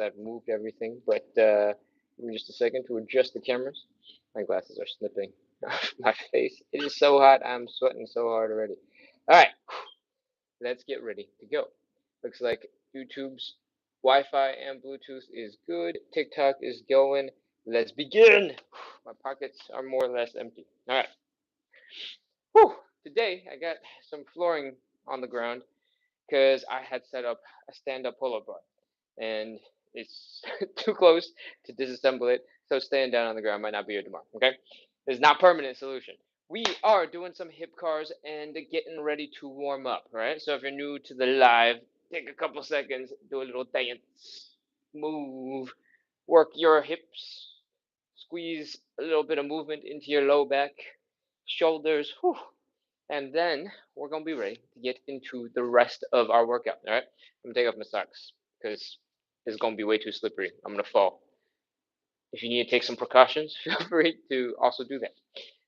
I've moved everything, but give me just a second to adjust the cameras. My glasses are snipping off my face. It is so hot. I'm sweating so hard already. All right, let's get ready to go. Looks like YouTube's Wi-Fi and Bluetooth is good. TikTok is going. Let's begin. My pockets are more or less empty. All right. Whew. Today I got some flooring on the ground because I had set up a stand-up pull-up bar, and it's too close to disassemble it, so staying down on the ground might not be here tomorrow. Okay, it's not permanent solution. We are doing some hip cars and getting ready to warm up. Right, so if you're new to the live, take a couple seconds, do a little dance, move, work your hips, squeeze a little bit of movement into your low back, shoulders. Whew, and then we're gonna be ready to get into the rest of our workout. All right, I'm gonna take off my socks because it's gonna be way too slippery. I'm gonna fall. If you need to take some precautions, feel free to also do that.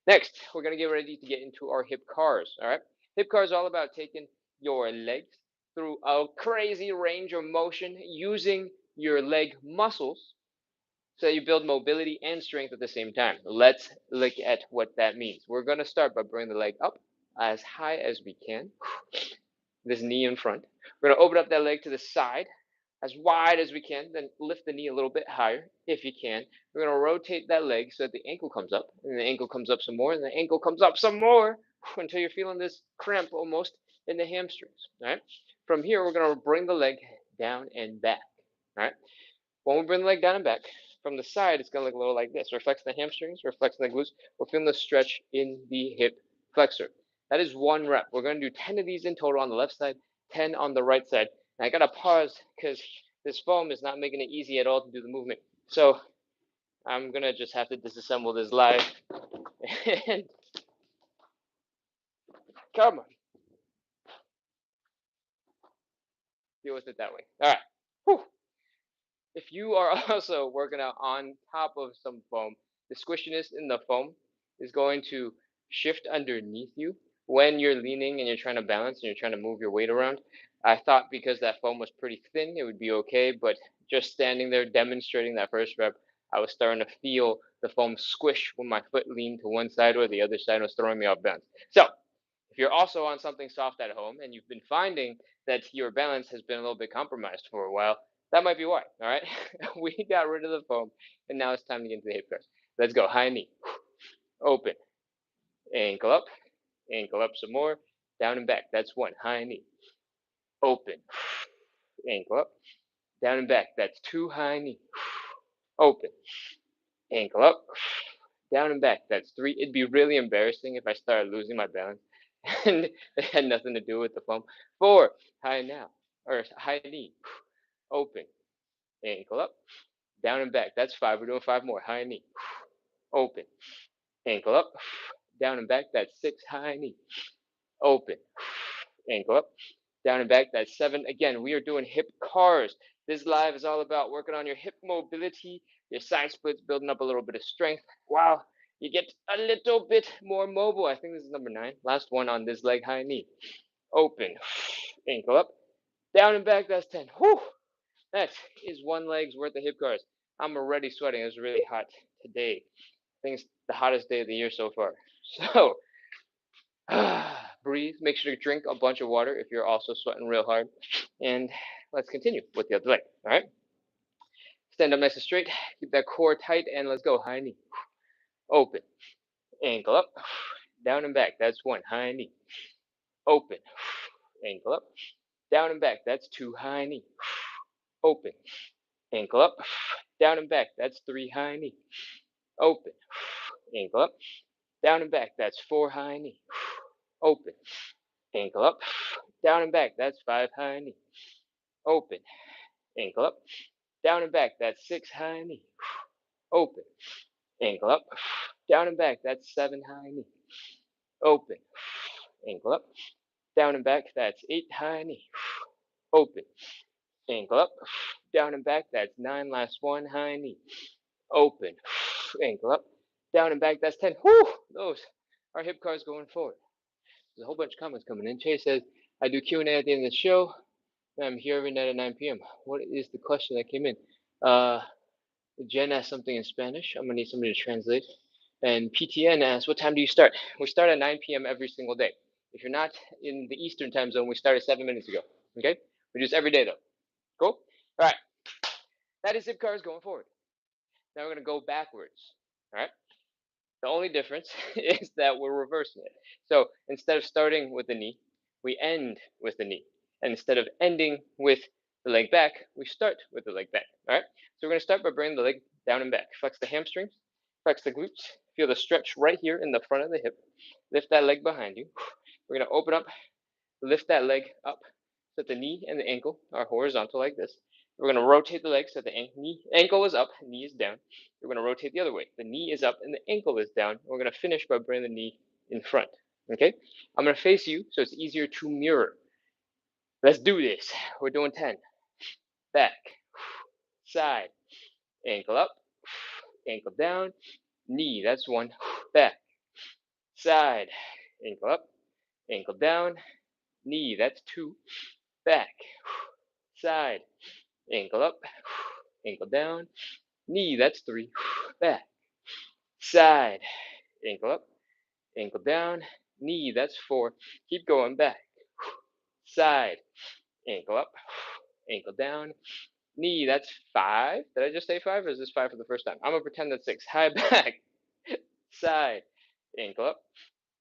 Next, we're gonna get ready to get into our hip cars. All right, hip cars are all about taking your legs through a crazy range of motion using your leg muscles so you build mobility and strength at the same time. Let's look at what that means. We're going to start by bringing the leg up as high as we can, this knee in front. We're going to open up that leg to the side as wide as we can, then lift the knee a little bit higher if you can. We're going to rotate that leg so that the ankle comes up, and the ankle comes up some more, and the ankle comes up some more until you're feeling this cramp almost in the hamstrings. All right. From here, we're going to bring the leg down and back. All right. When we bring the leg down and back, from the side, it's going to look a little like this. Reflecting the hamstrings, reflecting the glutes. We're feeling the stretch in the hip flexor. That is one rep. We're going to do 10 of these in total on the left side, 10 on the right side. And I got to pause because this foam is not making it easy at all to do the movement. So I'm going to just have to disassemble this live. And come on. Deal with it that way. All right. Whew. If you are also working out on top of some foam, the squishiness in the foam is going to shift underneath you when you're leaning and you're trying to balance and you're trying to move your weight around. I thought because that foam was pretty thin, it would be okay, but just standing there demonstrating that first rep, I was starting to feel the foam squish when my foot leaned to one side or the other side was throwing me off balance. So if you're also on something soft at home and you've been finding that your balance has been a little bit compromised for a while, that might be why. All right, we got rid of the foam, and now it's time to get into the hip thrust. Let's go. High knee, open, ankle up some more, down and back. That's one. High knee, open, ankle up, down and back. That's two. High knee, open, ankle up, down and back. That's three. It'd be really embarrassing if I started losing my balance and it had nothing to do with the foam. Four. High now, or high knee, open, ankle up, down and back. That's five. We're doing five more. High knee, open, ankle up, down and back. That's six. High knee, open, ankle up, down and back. That's seven. Again, we are doing hip cars. This live is all about working on your hip mobility, your side splits, building up a little bit of strength. Wow, you get a little bit more mobile. I think this is number 9. Last one on this leg, high knee. Open, ankle up, down and back. That's 10. Whew. That is one leg's worth of hip cars. I'm already sweating. It's really hot today. I think it's the hottest day of the year so far. So, breathe. Make sure to drink a bunch of water if you're also sweating real hard. And let's continue with the other leg. All right. Stand up nice and straight. Keep that core tight, and let's go. High knee. Open. Ankle up. Down and back. That's 1. High knee. Open. Ankle up. Down and back. That's 2. High knee. Open. Ankle up. Down and back. That's 3. High knee. Open. Ankle up. Down and back. That's 4. High knee. Open. Ankle up. Down and back. That's 5. High knee. Open. Ankle up. Down and back. That's 6. High knee. Open. Ankle up. Down and back. That's 7. High knee. Open. Ankle up. Down and back. That's 8. High knee. Open. Ankle up. Down and back. That's 9. Last one. High knee. Open. Ankle up. Down and back. That's 10. Whew! Those are hip cars going forward. There's a whole bunch of comments coming in. Chase says, I do Q&A at the end of the show. I'm here every night at 9 p.m. What is the question that came in? Uh, Jen asked something in Spanish. I'm gonna need somebody to translate. And PTN asked, "What time do you start?" We start at 9 p.m. every single day. If you're not in the Eastern time zone, we started 7 minutes ago. Okay, we do this every day though. Cool. All right. That is zip cars going forward. Now we're gonna go backwards. All right. The only difference is that we're reversing it. So instead of starting with the knee, we end with the knee. And instead of ending with the leg back, we start with the leg back. All right. So we're going to start by bringing the leg down and back. Flex the hamstrings, flex the glutes. Feel the stretch right here in the front of the hip. Lift that leg behind you. We're going to open up, lift that leg up so that the knee and the ankle are horizontal like this. We're going to rotate the leg so the ankle is up, knee is down. We're going to rotate the other way. The knee is up and the ankle is down. We're going to finish by bringing the knee in front. Okay? I'm going to face you so it's easier to mirror. Let's do this. We're doing 10. Back, side, ankle up, ankle down, knee, that's 1. Back, side, ankle up, ankle down, knee, that's 2. Back, side, ankle up, ankle down, knee, that's 3. Back, side, ankle up, ankle down, knee, that's 4. Keep going. Back, side, ankle up, ankle down, knee, that's 5. Did I just say 5 or is this 5 for the first time? I'm gonna pretend that's 6. High back, side, ankle up,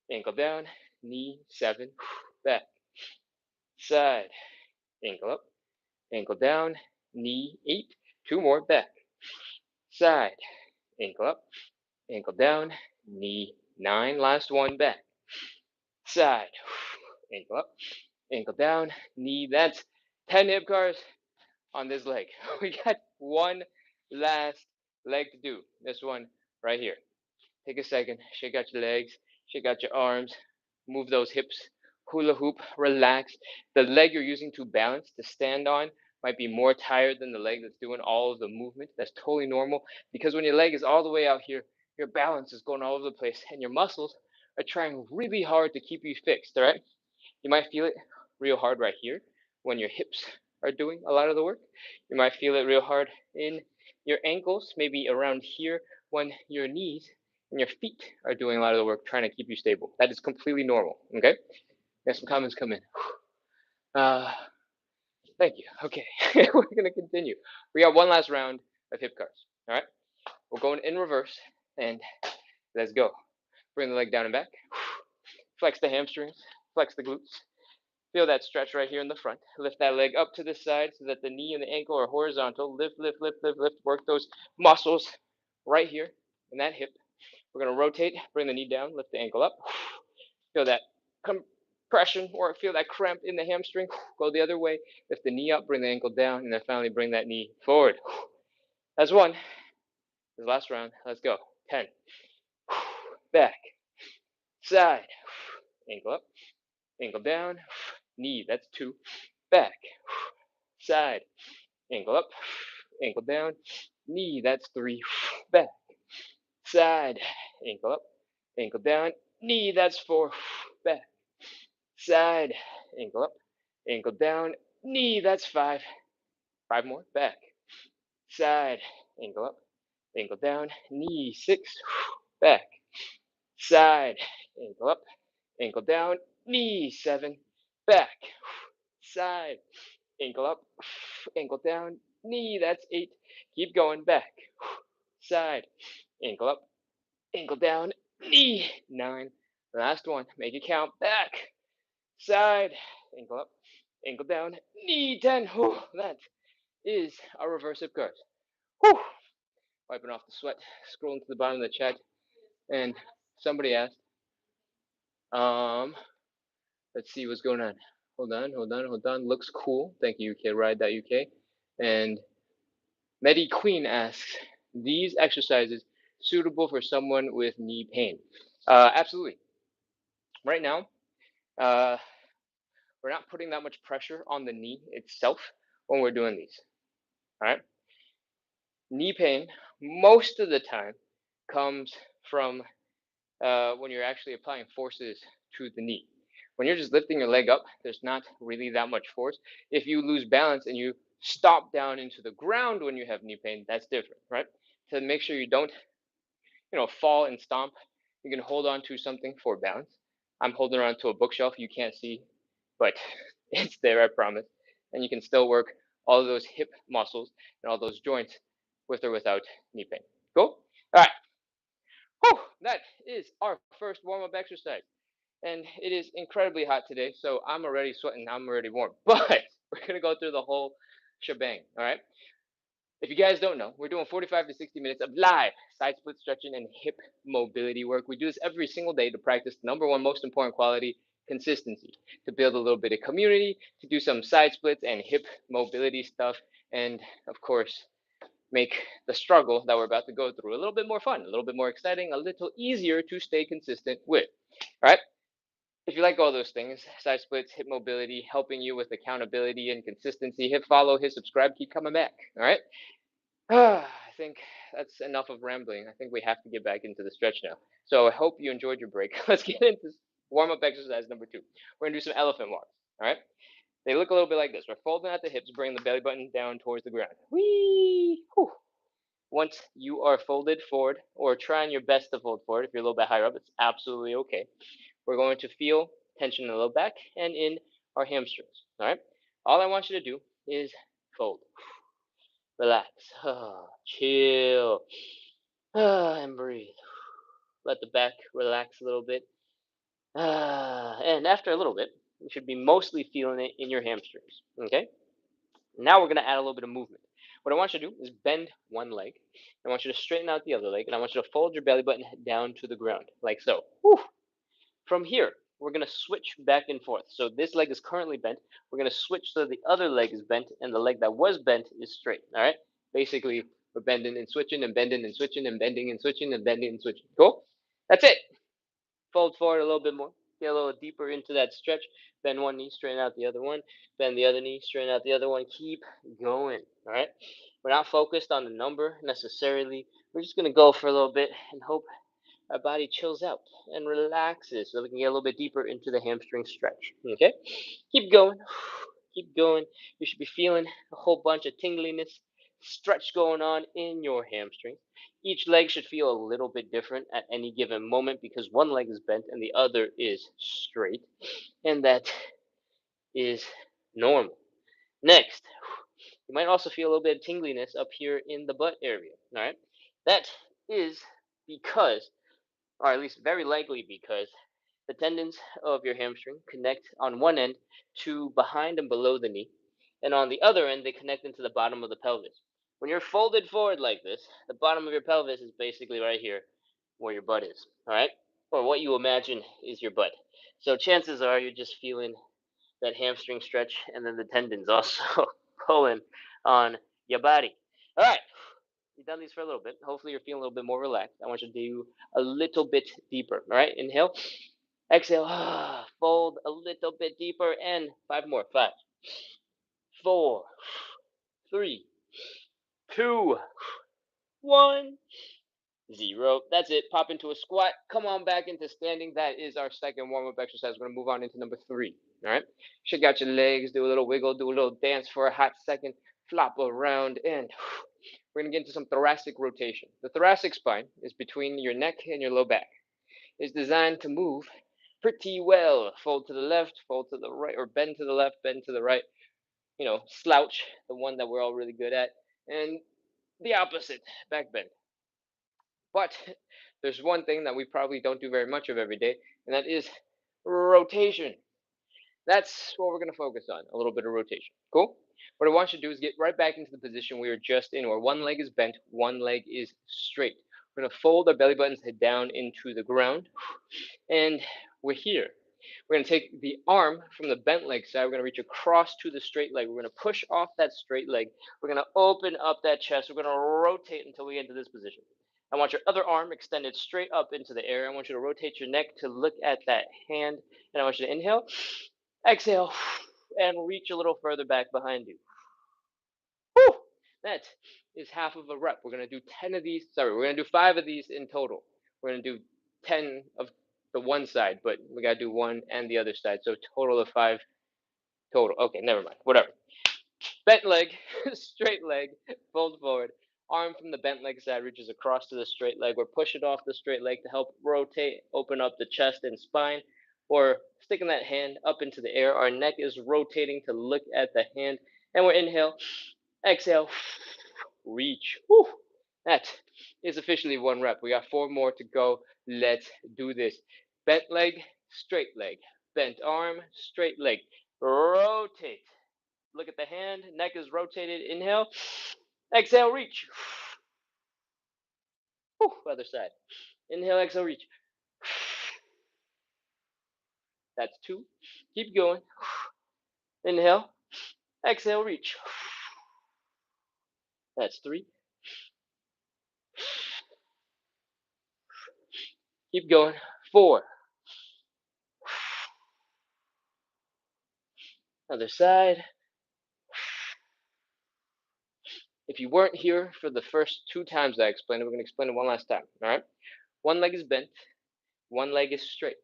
ankle down, knee, 7. Back, side, ankle up, ankle down, knee, 8. 2 more. Back, side, ankle up, ankle down, knee, 9. Last one. Back, side, ankle up, ankle down, knee. That's 10 hip cars on this leg. We got one last leg to do. This one right here. Take a second, shake out your legs, shake out your arms, move those hips, hula hoop, relax. The leg you're using to balance, to stand on, might be more tired than the leg that's doing all of the movement. That's totally normal because when your leg is all the way out here, your balance is going all over the place and your muscles are trying really hard to keep you fixed, all right? You might feel it real hard right here when your hips are doing a lot of the work. You might feel it real hard in your ankles, maybe around here when your knees and your feet are doing a lot of the work trying to keep you stable. That is completely normal, okay? There's some comments come in. Uh, Thank you. Okay, we're gonna continue. We got one last round of hip cars, all right? We're going in reverse, and let's go. Bring the leg down and back. Flex the hamstrings, flex the glutes. Feel that stretch right here in the front. Lift that leg up to the side so that the knee and the ankle are horizontal. Lift, lift, lift, lift, lift. Work those muscles right here in that hip. We're going to rotate, bring the knee down, lift the ankle up. Feel that compression or feel that cramp in the hamstring. Go the other way. Lift the knee up, bring the ankle down, and then finally bring that knee forward. That's one. This last round. Let's go. 10. Back. Side. Ankle up. Ankle down. Knee. That's 2. Back. Side. Ankle up. Ankle down. Knee. That's 3. Back. Side. Ankle up. Ankle down. Knee. That's 4. Back. Side. Ankle up. Ankle down. Knee. That's 5. 5 more. Back. Side. Ankle up. Ankle down. Knee. 6. Back. Side. Ankle up. Ankle down. Knee. 7. Back. Side. Ankle up. Ankle down. Knee. That's 8. Keep going. Back. Side. Ankle up. Ankle down. Knee. 9. Last one. Make it count. Back. Side. Ankle up. Ankle down. Knee. 10. Whew, that is our reverse hip curls. Whew. Wiping off the sweat. Scrolling to the bottom of the chat. And somebody asked, let's see what's going on. Hold on. Looks cool. Thank you, UK. And Medi Queen asks, these exercises suitable for someone with knee pain? Absolutely. Right now, we're not putting that much pressure on the knee itself when we're doing these. All right. Knee pain most of the time comes from when you're actually applying forces to the knee. When you're just lifting your leg up, there's not really that much force. If you lose balance and you stomp down into the ground when you have knee pain, that's different, right? To make sure you don't, fall and stomp, you can hold on to something for balance. I'm holding on to a bookshelf you can't see, but it's there, I promise. And you can still work all of those hip muscles and all those joints with or without knee pain. Cool? All right. Whew, that is our first warm up exercise. And it is incredibly hot today, so I'm already sweating. I'm already warm. But we're going to go through the whole shebang. All right. If you guys don't know, we're doing 45 to 60 minutes of live side split stretching and hip mobility work. We do this every single day to practice the number one most important quality, consistency, to build a little bit of community, to do some side splits and hip mobility stuff, and of course, make the struggle that we're about to go through a little bit more fun, a little bit more exciting, a little easier to stay consistent with. All right. If you like all those things, side splits, hip mobility, helping you with accountability and consistency, hit follow, hit subscribe, keep coming back. All right. I think that's enough of rambling. I think we have to get back into the stretch now. So I hope you enjoyed your break. Let's get into warm up exercise number 2. We're going to do some elephant walks. All right. They look a little bit like this. We're folding at the hips, bring the belly button down towards the ground. Whee! Whew. Once you are folded forward, or trying your best to fold forward, if you're a little bit higher up, it's absolutely okay. We're going to feel tension in the low back and in our hamstrings. All right. All I want you to do is fold, relax, chill, and breathe. Let the back relax a little bit. And after a little bit, you should be mostly feeling it in your hamstrings. Okay. Now we're going to add a little bit of movement. What I want you to do is bend one leg. I want you to straighten out the other leg, and I want you to fold your belly button down to the ground, like so. Whew. From here, we're going to switch back and forth. So this leg is currently bent. We're going to switch so the other leg is bent, and the leg that was bent is straight. All right? Basically, we're bending and switching and bending and switching and bending and switching and bending and switching. Cool? That's it. Fold forward a little bit more. Get a little deeper into that stretch. Bend one knee, straighten out the other one. Bend the other knee, straighten out the other one. Keep going. All right? We're not focused on the number necessarily. We're just going to go for a little bit and hope our body chills out and relaxes so we can get a little bit deeper into the hamstring stretch. Okay? Keep going. Keep going. You should be feeling a whole bunch of tingliness, stretch going on in your hamstrings. Each leg should feel a little bit different at any given moment because one leg is bent and the other is straight. And that is normal. Next, you might also feel a little bit of tingliness up here in the butt area. All right? That is because, or at least very likely because, the tendons of your hamstring connect on one end to behind and below the knee, and on the other end, they connect into the bottom of the pelvis. When you're folded forward like this, the bottom of your pelvis is basically right here where your butt is, all right? Or what you imagine is your butt. So chances are you're just feeling that hamstring stretch and then the tendons also pulling on your body. All right. You've done these for a little bit. Hopefully you're feeling a little bit more relaxed. I want you to do a little bit deeper. All right. Inhale. Exhale. Fold a little bit deeper. And 5 more. 5, 4, 3, 2, 1, 0. That's it. Pop into a squat. Come on back into standing. That is our second warm-up exercise. We're going to move on into number 3. All right. Shake out your legs. Do a little wiggle. Do a little dance for a hot second. Flop around. And we're going to get into some thoracic rotation. The thoracic spine is between your neck and your low back. It's designed to move pretty well. Fold to the left, fold to the right, or bend to the left, bend to the right. Slouch, the one that we're all really good at, and the opposite, back bend. But there's one thing that we probably don't do very much of every day, and that is rotation. That's what we're going to focus on, a little bit of rotation. Cool? What I want you to do is get right back into the position we were just in, where one leg is bent, one leg is straight. We're going to fold our belly buttons head down into the ground, and we're here. We're going to take the arm from the bent leg side. We're going to reach across to the straight leg. We're going to push off that straight leg. We're going to open up that chest. We're going to rotate until we get into this position. I want your other arm extended straight up into the air. I want you to rotate your neck to look at that hand. And I want you to inhale, exhale, and reach a little further back behind you. Whew! That is half of a rep. We're going to do 10 of these. Sorry, we're going to do 5 of these in total. We're going to do 10 of the one side, but we got to do one and the other side. So total of 5 total. Okay, never mind. Whatever. Bent leg, straight leg, fold forward. Arm from the bent leg side reaches across to the straight leg. We're pushing off the straight leg to help rotate, open up the chest and spine. Or sticking that hand up into the air. Our neck is rotating to look at the hand. And we're inhale, exhale, reach. Whew. That is officially one rep. We got 4 more to go. Let's do this. Bent leg, straight leg. Bent arm, straight leg. Rotate. Look at the hand. Neck is rotated. Inhale. Exhale, reach. Whew. Other side. Inhale, exhale, reach. That's 2. Keep going. Inhale. Exhale, reach. That's 3. Keep going. 4. Other side. If you weren't here for the first 2 times I explained it, we're going to explain it one last time. All right? One leg is bent. One leg is straight.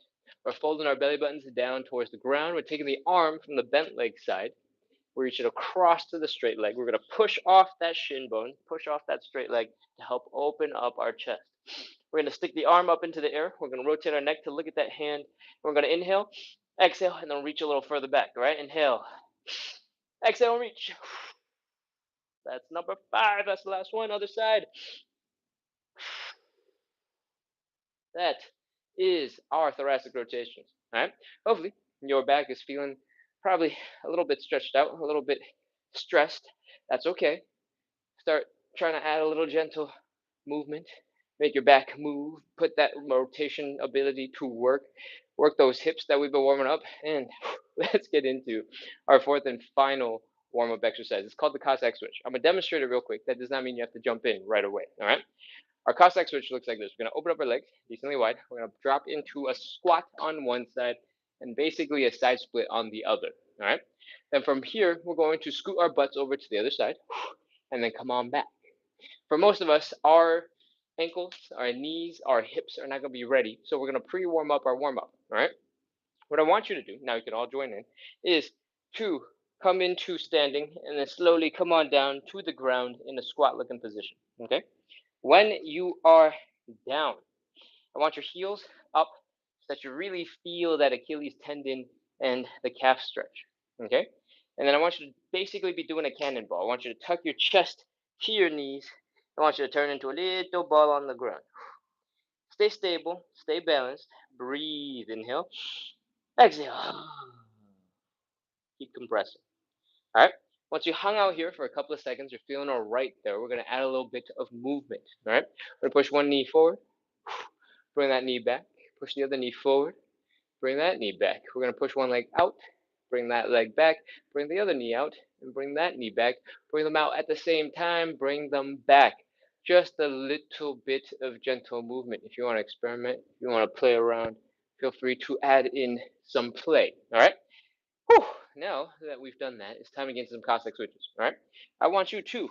We're folding our belly buttons down towards the ground. We're taking the arm from the bent leg side. We reach it across to the straight leg. We're going to push off that shin bone, push off that straight leg to help open up our chest. We're going to stick the arm up into the air. We're going to rotate our neck to look at that hand. We're going to inhale, exhale, and then reach a little further back. All right? Inhale, exhale, and reach. That's number 5. That's the last one. Other side. That is our thoracic rotations. All right? Hopefully, your back is feeling probably a little bit stretched out, a little bit stressed. That's okay. Start trying to add a little gentle movement. Make your back move. Put that rotation ability to work. Work those hips that we've been warming up. And let's get into our 4th and final warm up exercise. It's called the Cossack switch. I'm going to demonstrate it real quick. That does not mean you have to jump in right away. All right? Our Cossack switch looks like this. We're going to open up our legs decently wide. We're going to drop into a squat on one side and basically a side split on the other. All right. Then from here, we're going to scoot our butts over to the other side and then come on back. For most of us, our ankles, our knees, our hips are not going to be ready. So we're going to pre-warm up our warm up. All right. What I want you to do, now you can all join in, is to come into standing and then slowly come on down to the ground in a squat looking position. Okay. When you are down, I want your heels up so that you really feel that Achilles tendon and the calf stretch. Okay? And then I want you to basically be doing a cannonball. I want you to tuck your chest to your knees. I want you to turn into a little ball on the ground. Stay stable, stay balanced. Breathe. Inhale. Exhale. Keep compressing. All right? Once you hung out here for a couple of seconds, you're feeling all right there. We're going to add a little bit of movement. All right? We're going to push one knee forward. Bring that knee back. Push the other knee forward. Bring that knee back. We're going to push one leg out. Bring that leg back. Bring the other knee out. And bring that knee back. Bring them out at the same time. Bring them back. Just a little bit of gentle movement. If you want to experiment, if you want to play around, feel free to add in some play. All right? Whew. Now that we've done that, it's time to get into some Cossack switches. All right? I want you to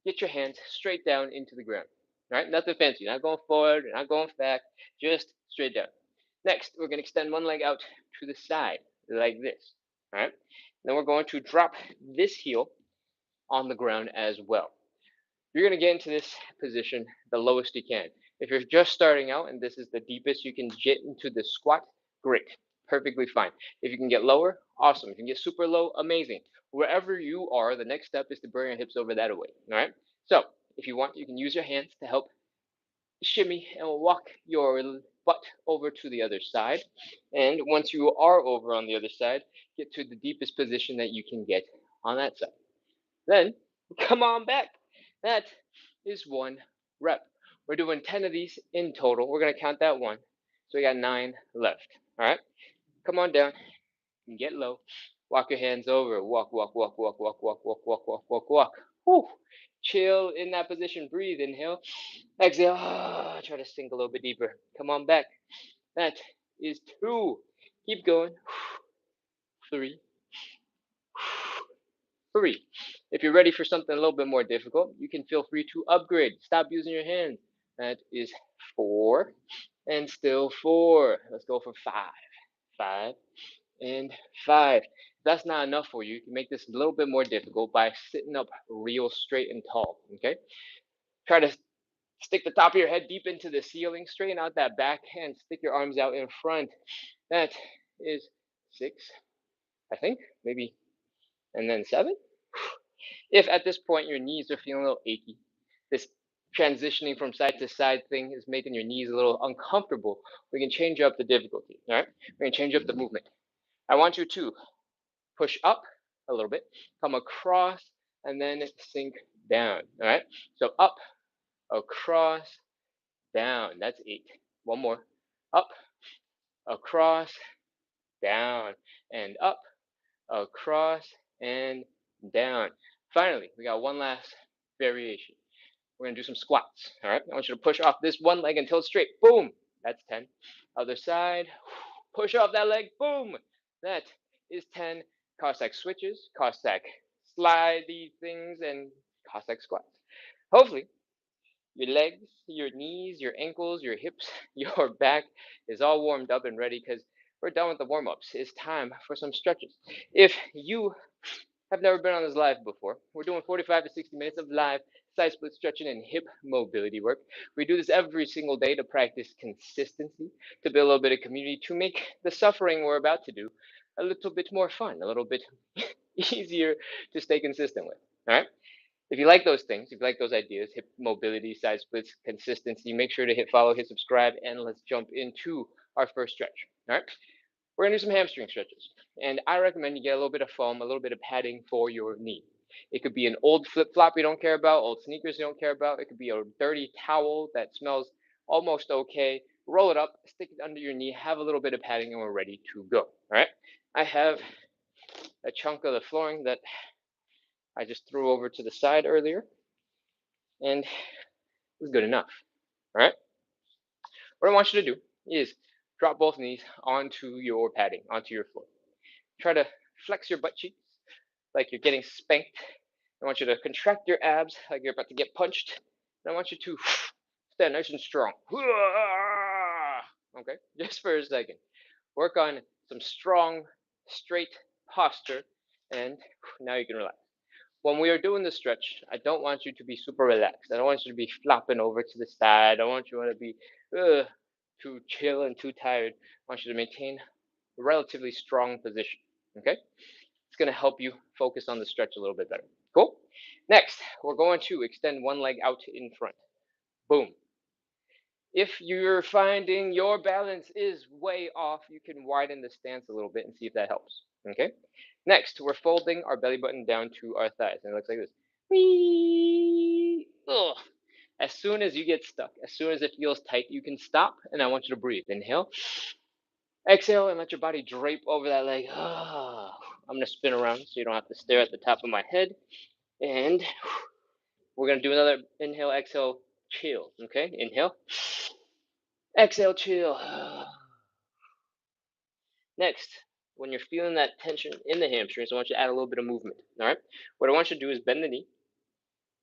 get your hands straight down into the ground. All right? Nothing fancy. Not going forward, not going back, just straight down. Next, we're going to extend one leg out to the side, like this. All right? Then we're going to drop this heel on the ground as well. You're going to get into this position the lowest you can. If you're just starting out and this is the deepest you can get into the squat, great. Perfectly fine. If you can get lower, awesome. If you can get super low, amazing. Wherever you are, the next step is to bring your hips over that way. All right? So, if you want, you can use your hands to help shimmy and walk your butt over to the other side. And once you are over on the other side, get to the deepest position that you can get on that side. Then come on back. That is one rep. We're doing 10 of these in total. We're going to count that one. So we got 9 left. All right. Come on down and get low. Walk your hands over. Walk, walk, walk, walk, walk, walk, walk, walk, walk, walk, walk. Whew. Chill in that position. Breathe. Inhale. Exhale. Try to sink a little bit deeper. Come on back. That is 2. Keep going. 3. 3. If you're ready for something a little bit more difficult, you can feel free to upgrade. Stop using your hands. That is 4. And still 4. Let's go for 5. 5 and 5. that's not enough for you, you can make this a little bit more difficult by sitting up real straight and tall. Okay, try to stick the top of your head deep into the ceiling, straighten out that back, and stick your arms out in front. That is 6, I think, maybe, and then 7. If at this point your knees are feeling a little achy, this transitioning from side to side thing is making your knees a little uncomfortable, we can change up the difficulty. All right, we're going to change up the movement. I want you to push up a little bit, come across, and then sink down. All right, so up, across, down. That's 8. One more. Up, across, down, and up, across, and down. Finally, we got one last variation. We're gonna do some squats. All right, I want you to push off this one leg until it's straight. Boom. That's 10. Other side. Push off that leg. Boom. That is 10 Cossack switches, Cossack slidey things, and Cossack squats. Hopefully, your legs, your knees, your ankles, your hips, your back is all warmed up and ready, because we're done with the warm ups. It's time for some stretches. If you have never been on this live before, we're doing 45 to 60 minutes of live side split stretching and hip mobility work. We do this every single day to practice consistency, to build a little bit of community, to make the suffering we're about to do a little bit more fun, a little bit easier to stay consistent with. All right. If you like those things, if you like those ideas, hip mobility, side splits, consistency, make sure to hit follow, hit subscribe, and let's jump into our first stretch. All right. We're gonna do some hamstring stretches, and I recommend you get a little bit of foam, a little bit of padding for your knee. It could be an old flip flop you don't care about, old sneakers you don't care about. It could be a dirty towel that smells almost okay. Roll it up, stick it under your knee, have a little bit of padding, and we're ready to go. All right. I have a chunk of the flooring that I just threw over to the side earlier, and it's good enough. All right. What I want you to do is drop both knees onto your padding, onto your floor. Try to flex your butt cheeks like you're getting spanked. I want you to contract your abs like you're about to get punched. And I want you to stand nice and strong. Okay, just for a second. Work on some strong, straight posture, and now you can relax. When we are doing the stretch, I don't want you to be super relaxed. I don't want you to be flopping over to the side. I don't want you to be too chill and too tired. I want you to maintain a relatively strong position. Okay? It's going to help you focus on the stretch a little bit better. Cool? Next, we're going to extend one leg out in front. Boom. If you're finding your balance is way off, you can widen the stance a little bit and see if that helps. Okay? Next, we're folding our belly button down to our thighs, and it looks like this. Whee! Ugh. As soon as you get stuck, as soon as it feels tight, you can stop, and I want you to breathe. Inhale. Exhale, and let your body drape over that leg. I'm going to spin around so you don't have to stare at the top of my head. And we're going to do another inhale, exhale, chill. Okay? Inhale. Exhale, chill. Next, when you're feeling that tension in the hamstrings, I want you to add a little bit of movement. All right? What I want you to do is bend the knee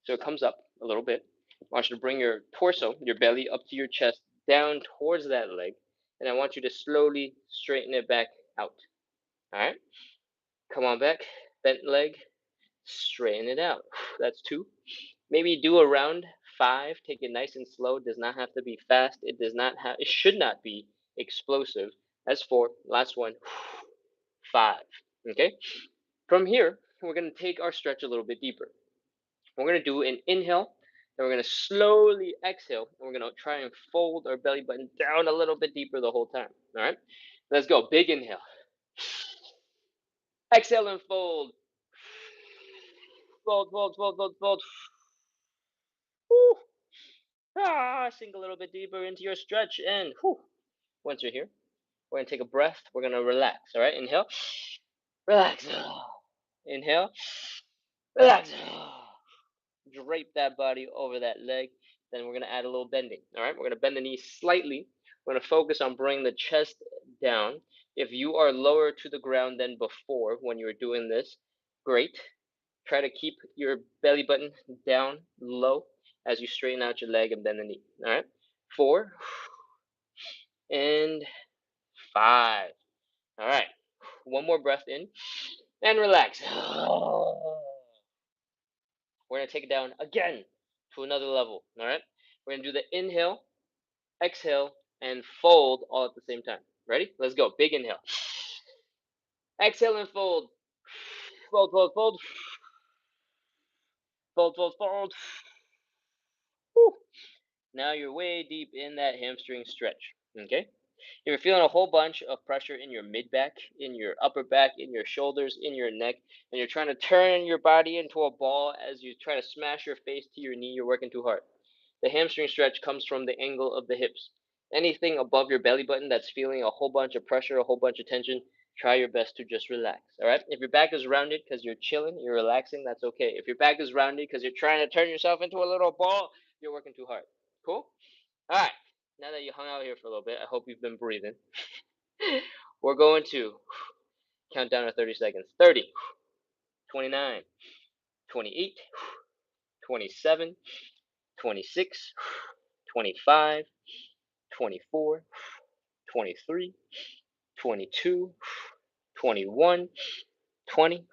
so it comes up a little bit. I want you to bring your torso, your belly, up to your chest, down towards that leg. And I want you to slowly straighten it back out. All right? Come on back. Bent leg. Straighten it out. That's 2. Maybe do a round 5. Take it nice and slow. It does not have to be fast. It should not be explosive. That's 4. Last one. 5. Okay? From here, we're going to take our stretch a little bit deeper. We're going to do an inhale, and we're going to slowly exhale, and we're going to try and fold our belly button down a little bit deeper the whole time. All right? Let's go. Big inhale. Exhale and fold. Fold, fold, fold, fold, fold. Woo. Sink a little bit deeper into your stretch, and once you're here, we're going to take a breath. We're going to relax. All right? Inhale. Relax. Inhale. Relax. Drape that body over that leg. Then we're going to add a little bending. All right? We're going to bend the knee slightly. We're going to focus on bringing the chest down. If you are lower to the ground than before when you were doing this, great. Try to keep your belly button down low as you straighten out your leg and bend the knee. All right? 4 and 5. All right. One more breath in. and relax. We're gonna take it down again to another level. All right. We're gonna do the inhale, exhale, and fold all at the same time. Ready? Let's go. Big inhale. Exhale and fold. Fold, fold, fold. Fold, fold, fold. Whew. Now you're way deep in that hamstring stretch. Okay? If you're feeling a whole bunch of pressure in your mid back, in your upper back, in your shoulders, in your neck, and you're trying to turn your body into a ball as you try to smash your face to your knee, you're working too hard. The hamstring stretch comes from the angle of the hips. Anything above your belly button that's feeling a whole bunch of pressure, a whole bunch of tension, try your best to just relax. All right? If your back is rounded because you're chilling, you're relaxing, that's okay. If your back is rounded because you're trying to turn yourself into a little ball, you're working too hard. Cool? All right. Now that you hung out here for a little bit, I hope you've been breathing. We're going to count down to 30 seconds. 30, 29, 28, 27, 26, 25, 24, 23, 22, 21, 20,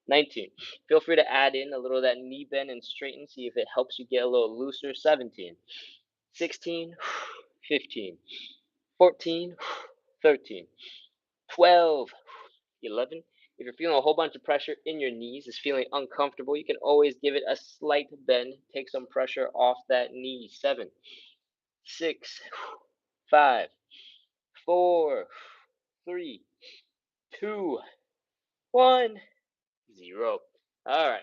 19. Feel free to add in a little of that knee bend and straighten, see if it helps you get a little looser. 17, 16, 15, 14, 13, 12, 11. If you're feeling a whole bunch of pressure in your knees, is feeling uncomfortable, you can always give it a slight bend, take some pressure off that knee. 7, 6, 5, 4, 3, 2, 1, 0. All right,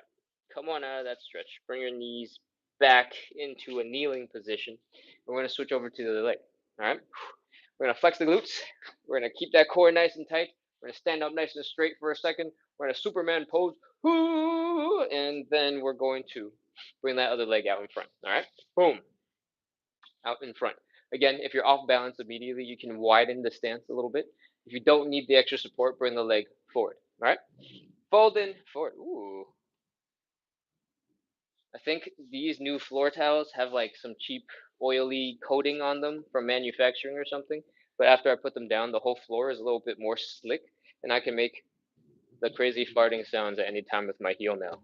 come on out of that stretch. Bring your knees back into a kneeling position. We're going to switch over to the other leg. All right, we're going to flex the glutes. We're going to keep that core nice and tight. We're going to stand up nice and straight for a second. We're going to Superman pose. And then we're going to bring that other leg out in front. All right, boom, out in front. Again, if you're off balance immediately, you can widen the stance a little bit. If you don't need the extra support, bring the leg forward. All right, fold in forward. Ooh. I think these new floor tiles have like some cheap oily coating on them from manufacturing or something. But after I put them down, the whole floor is a little bit more slick, and I can make the crazy farting sounds at any time with my heel now.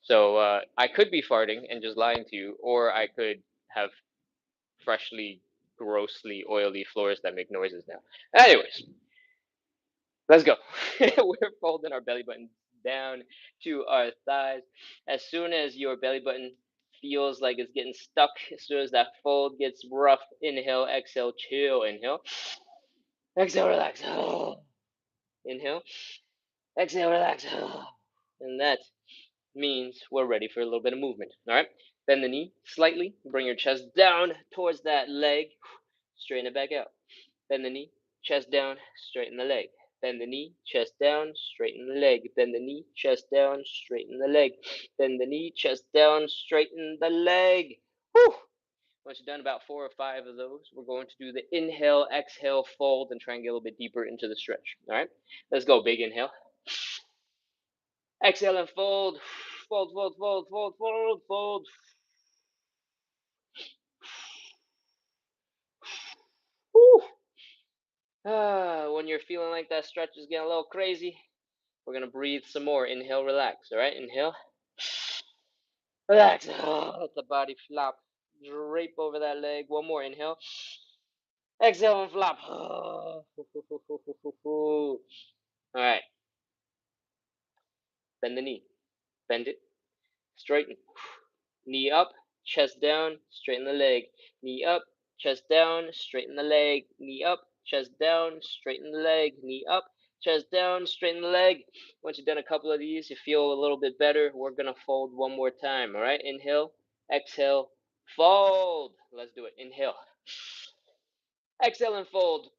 So I could be farting and just lying to you, or I could have freshly, grossly oily floors that make noises now. Anyways, let's go. We're folding our belly button down to our thighs. As soon as your belly button feels like it's getting stuck, as soon as that fold gets rough, inhale, exhale, chill. Inhale, exhale, relax. Inhale, exhale, relax. And that means we're ready for a little bit of movement. All right, bend the knee slightly, bring your chest down towards that leg, straighten it back out. Bend the knee, chest down, straighten the leg. Bend the knee, chest down, straighten the leg. Bend the knee, chest down, straighten the leg. Bend the knee, chest down, straighten the leg. Whew. Once you've done about 4 or 5 of those, we're going to do the inhale, exhale, fold, and try and get a little bit deeper into the stretch. All right, let's go. Big inhale. Exhale and fold. Fold, fold, fold, fold, fold, fold. Whew. When you're feeling like that stretch is getting a little crazy, we're going to breathe some more. Inhale, relax. All right, inhale. Relax. Let the body flop. Drape over that leg. One more. Inhale. Exhale and flop. All right. Bend the knee. Bend it. Straighten. Knee up. Chest down. Straighten the leg. Knee up. Chest down. Straighten the leg. Knee up. Chest down. Straighten the leg. Knee up. Chest down, straighten the leg. Once you've done a couple of these, you feel a little bit better. We're going to fold one more time. All right, inhale, exhale, fold. Let's do it. Inhale, exhale, and fold.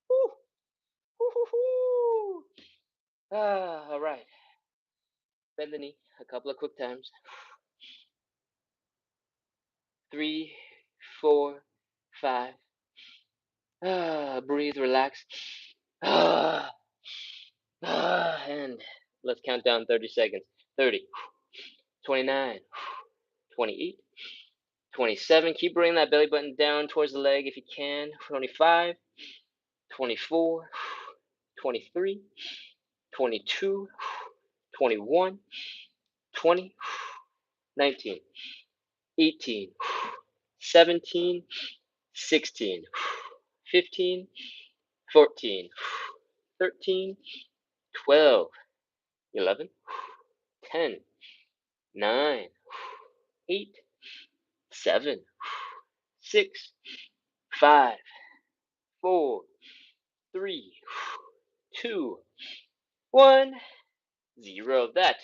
Woo. Woo. All right. Bend the knee a couple of quick times. 3, 4, 5. Breathe, relax. And let's count down 30 seconds. 30, 29, 28, 27. Keep bringing that belly button down towards the leg if you can. 25, 24, 23, 22, 21, 20, 19, 18, 17, 16, 15, 14, 13, 12, 11, 10, 9, 8, 7, 6, 5, 4, 3, 2, 1, 0. That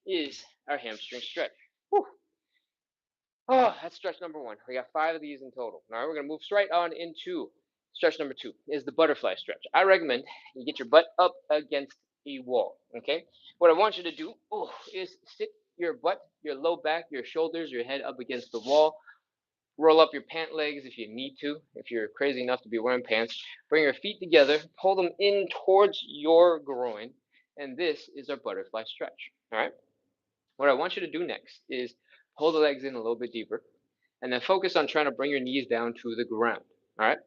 is our hamstring stretch. Whew. Oh, that's stretch number one. We got 5 of these in total. All right, we're going to move straight on into stretch number 2 is the butterfly stretch. I recommend you get your butt up against a wall, okay? What I want you to do is sit your butt, your low back, your shoulders, your head up against the wall. Roll up your pant legs if you need to. If you're crazy enough to be wearing pants, bring your feet together, pull them in towards your groin, and this is our butterfly stretch, all right? What I want you to do next is pull the legs in a little bit deeper, and then focus on trying to bring your knees down to the ground. All right.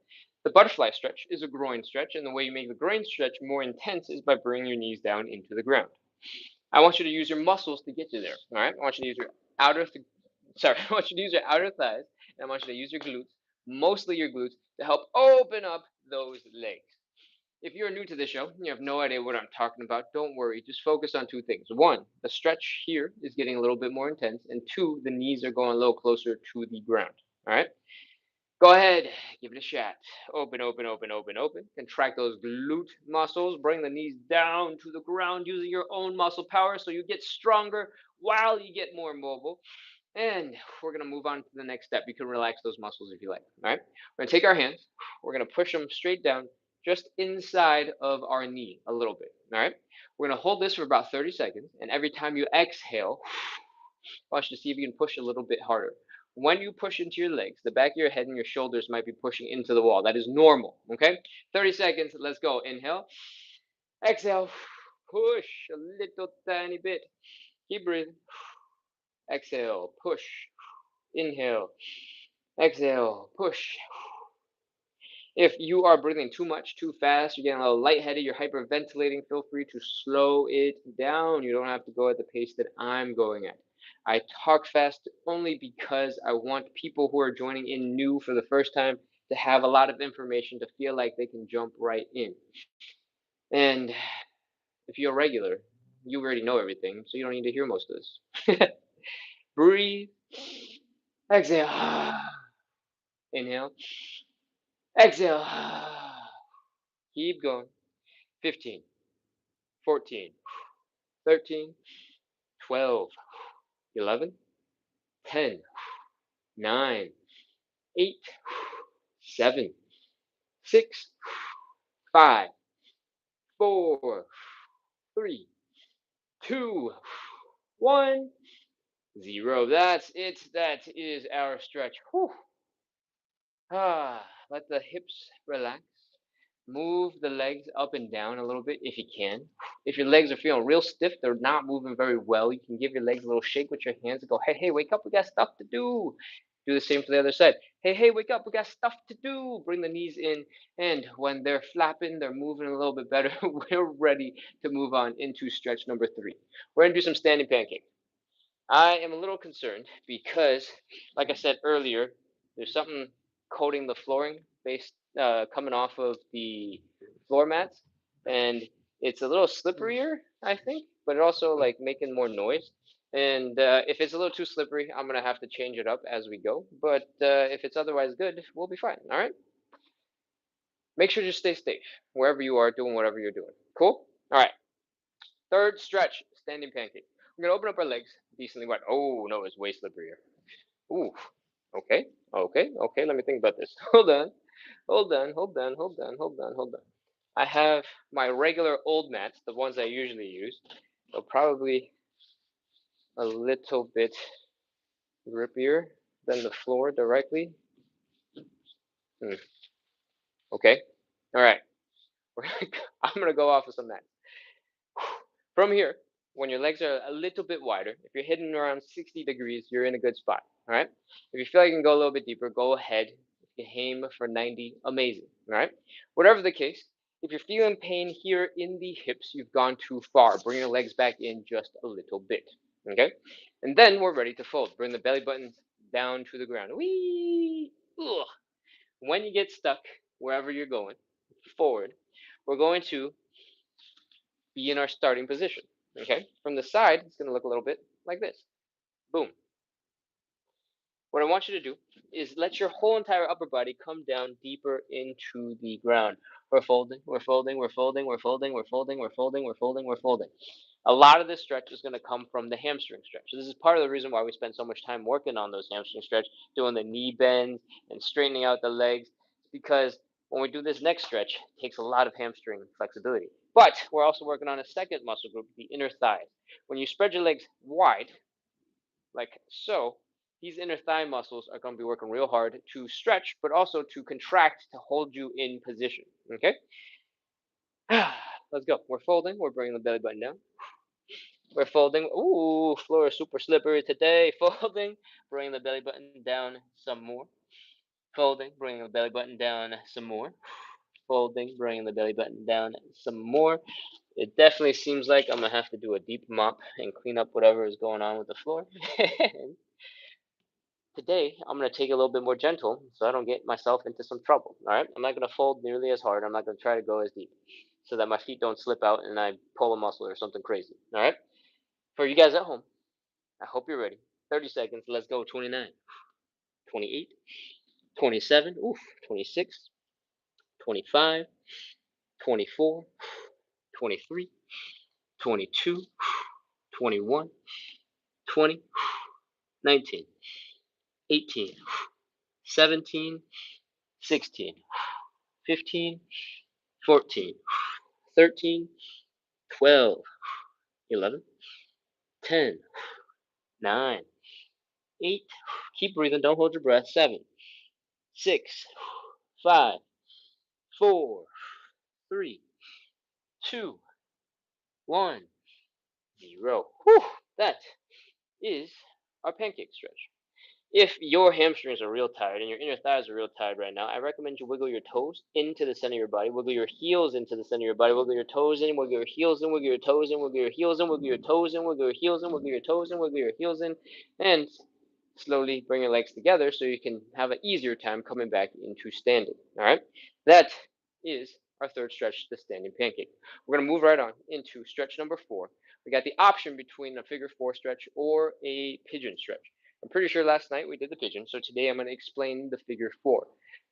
The butterfly stretch is a groin stretch, and the way you make the groin stretch more intense is by bringing your knees down into the ground. I want you to use your muscles to get you there. All right. I want you to use your I want you to use your outer thighs, and I want you to use your glutes, mostly your glutes, to help open up those legs. If you're new to this show, you have no idea what I'm talking about, don't worry. Just focus on 2 things. 1, the stretch here is getting a little bit more intense. And 2, the knees are going a little closer to the ground. All right? Go ahead, give it a shot. Open, open, open, open, open. Contract those glute muscles. Bring the knees down to the ground using your own muscle power so you get stronger while you get more mobile. And we're going to move on to the next step. You can relax those muscles if you like. All right. We're going to take our hands. We're going to push them straight down just inside of our knee a little bit. All right. We're going to hold this for about 30 seconds. And every time you exhale, watch to see if you can push a little bit harder. When you push into your legs, the back of your head and your shoulders might be pushing into the wall. That is normal. Okay. 30 seconds. Let's go. Inhale. Exhale. Push a little tiny bit. Keep breathing. Exhale. Push. Inhale. Exhale. Push. If you are breathing too much, too fast, you're getting a little lightheaded, you're hyperventilating, feel free to slow it down. You don't have to go at the pace that I'm going at. I talk fast only because I want people who are joining in new for the first time to have a lot of information to feel like they can jump right in. And if you're a regular, you already know everything, so you don't need to hear most of this. Breathe. Exhale. Inhale. Exhale. Keep going. 15, 14, 13, 12, 11, 10, 9, 8, 7, 6, 5, 4, 3, 2, 1, 0. That's it. That is our stretch. Whew. Let the hips relax. Move the legs up and down a little bit if you can. If your legs are feeling real stiff, they're not moving very well, you can give your legs a little shake with your hands and go, hey, hey, wake up, we got stuff to do. Do the same for the other side. Hey, hey, wake up, we got stuff to do. Bring the knees in, and when they're flapping, they're moving a little bit better, we're ready to move on into stretch number 3. We're going to do some standing pancakes. I am a little concerned because, like I said earlier, there's something coating the flooring based coming off of the floor mats, and it's a little slipperier, I think, but it also like making more noise. And if it's a little too slippery, I'm gonna have to change it up as we go. But if it's otherwise good, we'll be fine. All right. Make sure to stay safe wherever you are doing whatever you're doing. Cool. All right. Third stretch, standing pancake. We're gonna open up our legs decently wide. Oh no, it's way slipperier. Ooh. Okay. Okay. Okay. Let me think about this. Hold on. Hold on. Hold on. Hold on. Hold on. Hold on. I have my regular old mats, the ones I usually use. So probably a little bit grippier than the floor directly. Okay. All right. I'm gonna go off of some mats. From here, when your legs are a little bit wider, if you're hitting around 60 degrees, you're in a good spot. All right. If you feel like you can go a little bit deeper, go ahead. If you aim for 90, amazing. All right. Whatever the case, If you're feeling pain here in the hips, you've gone too far. Bring your legs back in just a little bit. Okay? And then we're ready to fold. Bring the belly buttons down to the ground. Whee! Ugh. When you get stuck wherever you're going, forward, we're going to be in our starting position. Okay? From the side, it's going to look a little bit like this. Boom. What I want you to do is let your whole entire upper body come down deeper into the ground. We're folding, we're folding, we're folding, we're folding, we're folding, we're folding, we're folding, we're folding. A lot of this stretch is going to come from the hamstring stretch. So this is part of the reason why we spend so much time working on those hamstring stretch, doing the knee bends and straightening out the legs, because when we do this next stretch, it takes a lot of hamstring flexibility. But we're also working on a second muscle group, the inner thighs. When you spread your legs wide, like so, these inner thigh muscles are going to be working real hard to stretch, but also to contract to hold you in position. Okay? Let's go. We're folding. We're bringing the belly button down. We're folding. Ooh, floor is super slippery today. Folding. Bring the belly button down some more. Folding. Bring the belly button down some more. Folding. Bring the belly button down some more. It definitely seems like I'm going to have to do a deep mop and clean up whatever is going on with the floor. Today, I'm going to take it a little bit more gentle so I don't get myself into some trouble. All right? I'm not going to fold nearly as hard. I'm not going to try to go as deep so that my feet don't slip out and I pull a muscle or something crazy. All right? For you guys at home, I hope you're ready. 30 seconds. Let's go. 29, 28, 27, oof, 26, 25, 24, 23, 22, 21, 20, 19, 18, 17, 16, 15, 14, 13, 12, 11, 10, 9, 8, keep breathing, don't hold your breath, 7, 6, 5, 4, 3, 2, 1, 0. Whew, that is our pancake stretch. If your hamstrings are real tired and your inner thighs are real tired right now, I recommend you wiggle your toes into the center of your body, wiggle your heels into the center of your body, wiggle your toes in, wiggle your heels in, wiggle your toes in, wiggle your heels in, wiggle your toes in, wiggle your heels in, wiggle your toes in, wiggle your heels in, and slowly bring your legs together so you can have an easier time coming back into standing. All right, that is our third stretch, the standing pancake. We're going to move right on into stretch number 4. We got the option between a figure 4 stretch or a pigeon stretch. I'm pretty sure last night we did the pigeon, so today I'm going to explain the figure 4.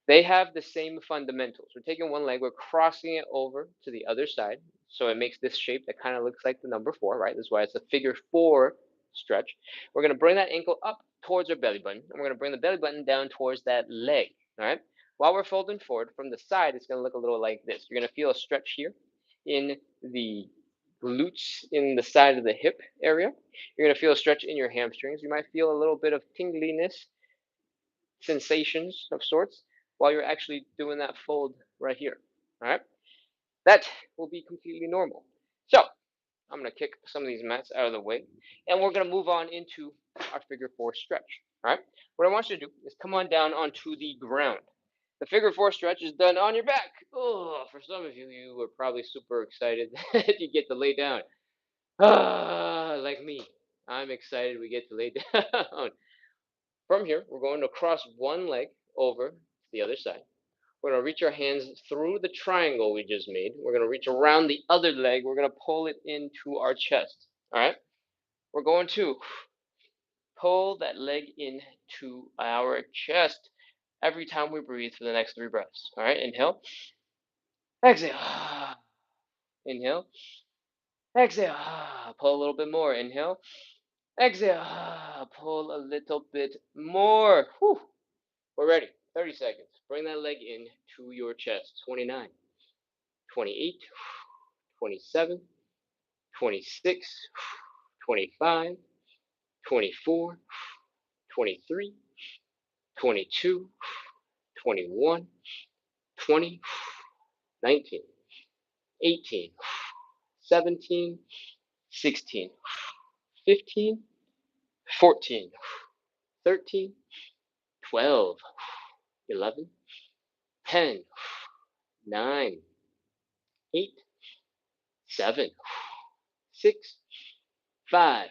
They have the same fundamentals. We're taking one leg, we're crossing it over to the other side, so it makes this shape that kind of looks like the number 4, right? That's why it's a figure 4 stretch. We're going to bring that ankle up towards our belly button, and we're going to bring the belly button down towards that leg, all right? While we're folding forward, from the side, it's going to look a little like this. You're going to feel a stretch here in the glutes in the side of the hip area. You're going to feel a stretch in your hamstrings. You might feel a little bit of tingliness, sensations of sorts, while you're actually doing that fold right here, all right? That will be completely normal. So I'm going to kick some of these mats out of the way, and we're going to move on into our figure 4 stretch, all right? What I want you to do is come on down onto the ground. The figure 4 stretch is done on your back. Oh, for some of you, you were probably super excited that you get to lay down. Ah, like me. I'm excited we get to lay down. From here, we're going to cross one leg over to the other side. We're going to reach our hands through the triangle we just made. We're going to reach around the other leg. We're going to pull it into our chest. All right? We're going to pull that leg into our chest every time we breathe for the next 3 breaths. All right? Inhale. Exhale. Inhale. Exhale. Pull a little bit more. Inhale. Exhale. Pull a little bit more. Whew. We're ready. 30 seconds. Bring that leg in to your chest. 29, 28, 27, 26, 25, 24, 23, 22, 21, 20, 19, 18, 17, 16, 15, 14, 13, 12, 11, 10, 9, 8, 7, 6, 5,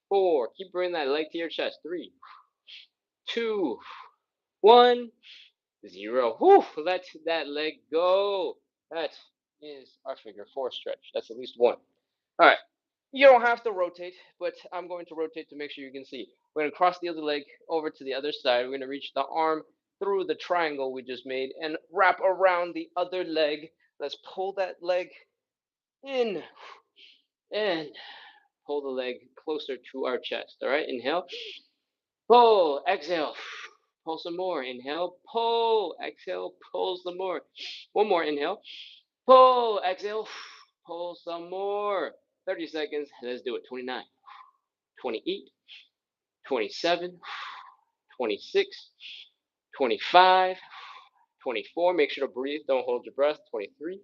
4. Keep bringing that leg to your chest. 3, 2, 1, 0. Whew, let that leg go. That is our figure 4 stretch. That's at least one. All right. You don't have to rotate, but I'm going to rotate to make sure you can see. We're going to cross the other leg over to the other side. We're going to reach the arm through the triangle we just made and wrap around the other leg. Let's pull that leg in and pull the leg closer to our chest. All right, inhale, pull, exhale, pull some more. Inhale, pull, exhale, pull some more. One more, inhale, pull, exhale, pull some more. 30 seconds. Let's do it. 29, 28, 27, 26, 25, 24. Make sure to breathe. Don't hold your breath. 23,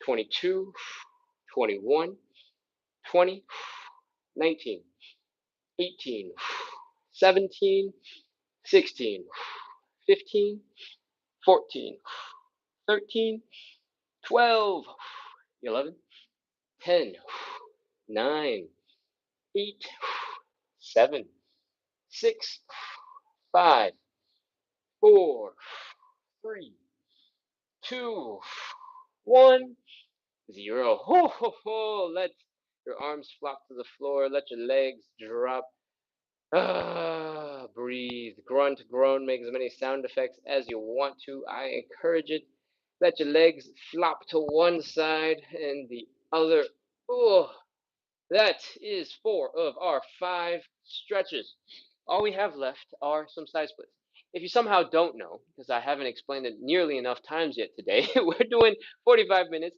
22, 21, 20, 19, 18, 17, 16, 15, 14, 13, 12, 11, 10, 9, 8, 7, 6, 5, 4, 3, 2, 1, 0. Ho, ho, ho. Let your arms flop to the floor. Let your legs drop. Breathe. Grunt, groan, make as many sound effects as you want to. I encourage it. Let your legs flop to one side and the other. Oh, that is 4 of our 5 stretches. All we have left are some side splits. If you somehow don't know, because I haven't explained it nearly enough times yet today, we're doing 45 minutes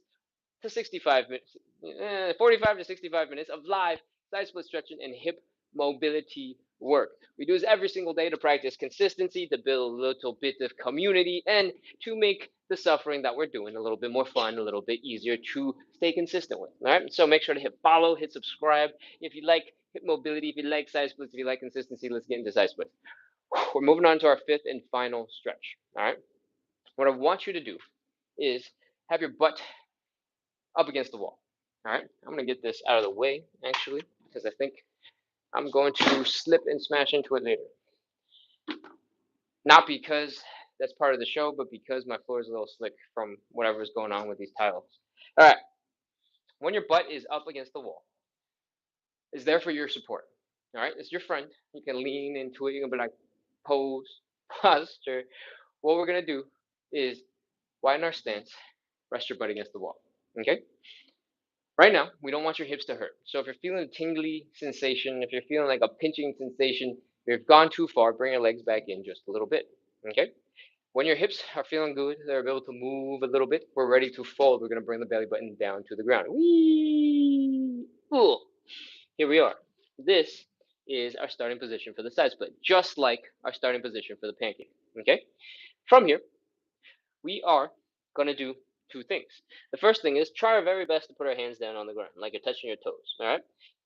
to 65 minutes, 45 to 65 minutes of live side split stretching and hip mobility work. We do this every single day to practice consistency, to build a little bit of community, and to make the suffering that we're doing a little bit more fun, a little bit easier to stay consistent with. All right, so make sure to hit follow, hit subscribe. If you like hip mobility, if you like side splits, if you like consistency, let's get into side splits. We're moving on to our 5th and final stretch. All right, what I want you to do is have your butt up against the wall. All right, I'm gonna get this out of the way actually, because I think I'm going to slip and smash into it later. Not because that's part of the show, but because my floor is a little slick from whatever's going on with these tiles. All right, when your butt is up against the wall, it's there for your support. All right, it's your friend. You can lean into it. You can be like, pose, posture. What we're gonna do is widen our stance, rest your butt against the wall. Okay. Right now, we don't want your hips to hurt. So if you're feeling a tingly sensation, if you're feeling like a pinching sensation, if you've gone too far, bring your legs back in just a little bit. Okay? When your hips are feeling good, they're able to move a little bit, we're ready to fold. We're going to bring the belly button down to the ground. Whee! Ooh. Here we are. This is our starting position for the side split, just like our starting position for the pancake. Okay? From here, we are going to do 2 things. The first thing is try our very best to put our hands down on the ground, like you're touching your toes. All right.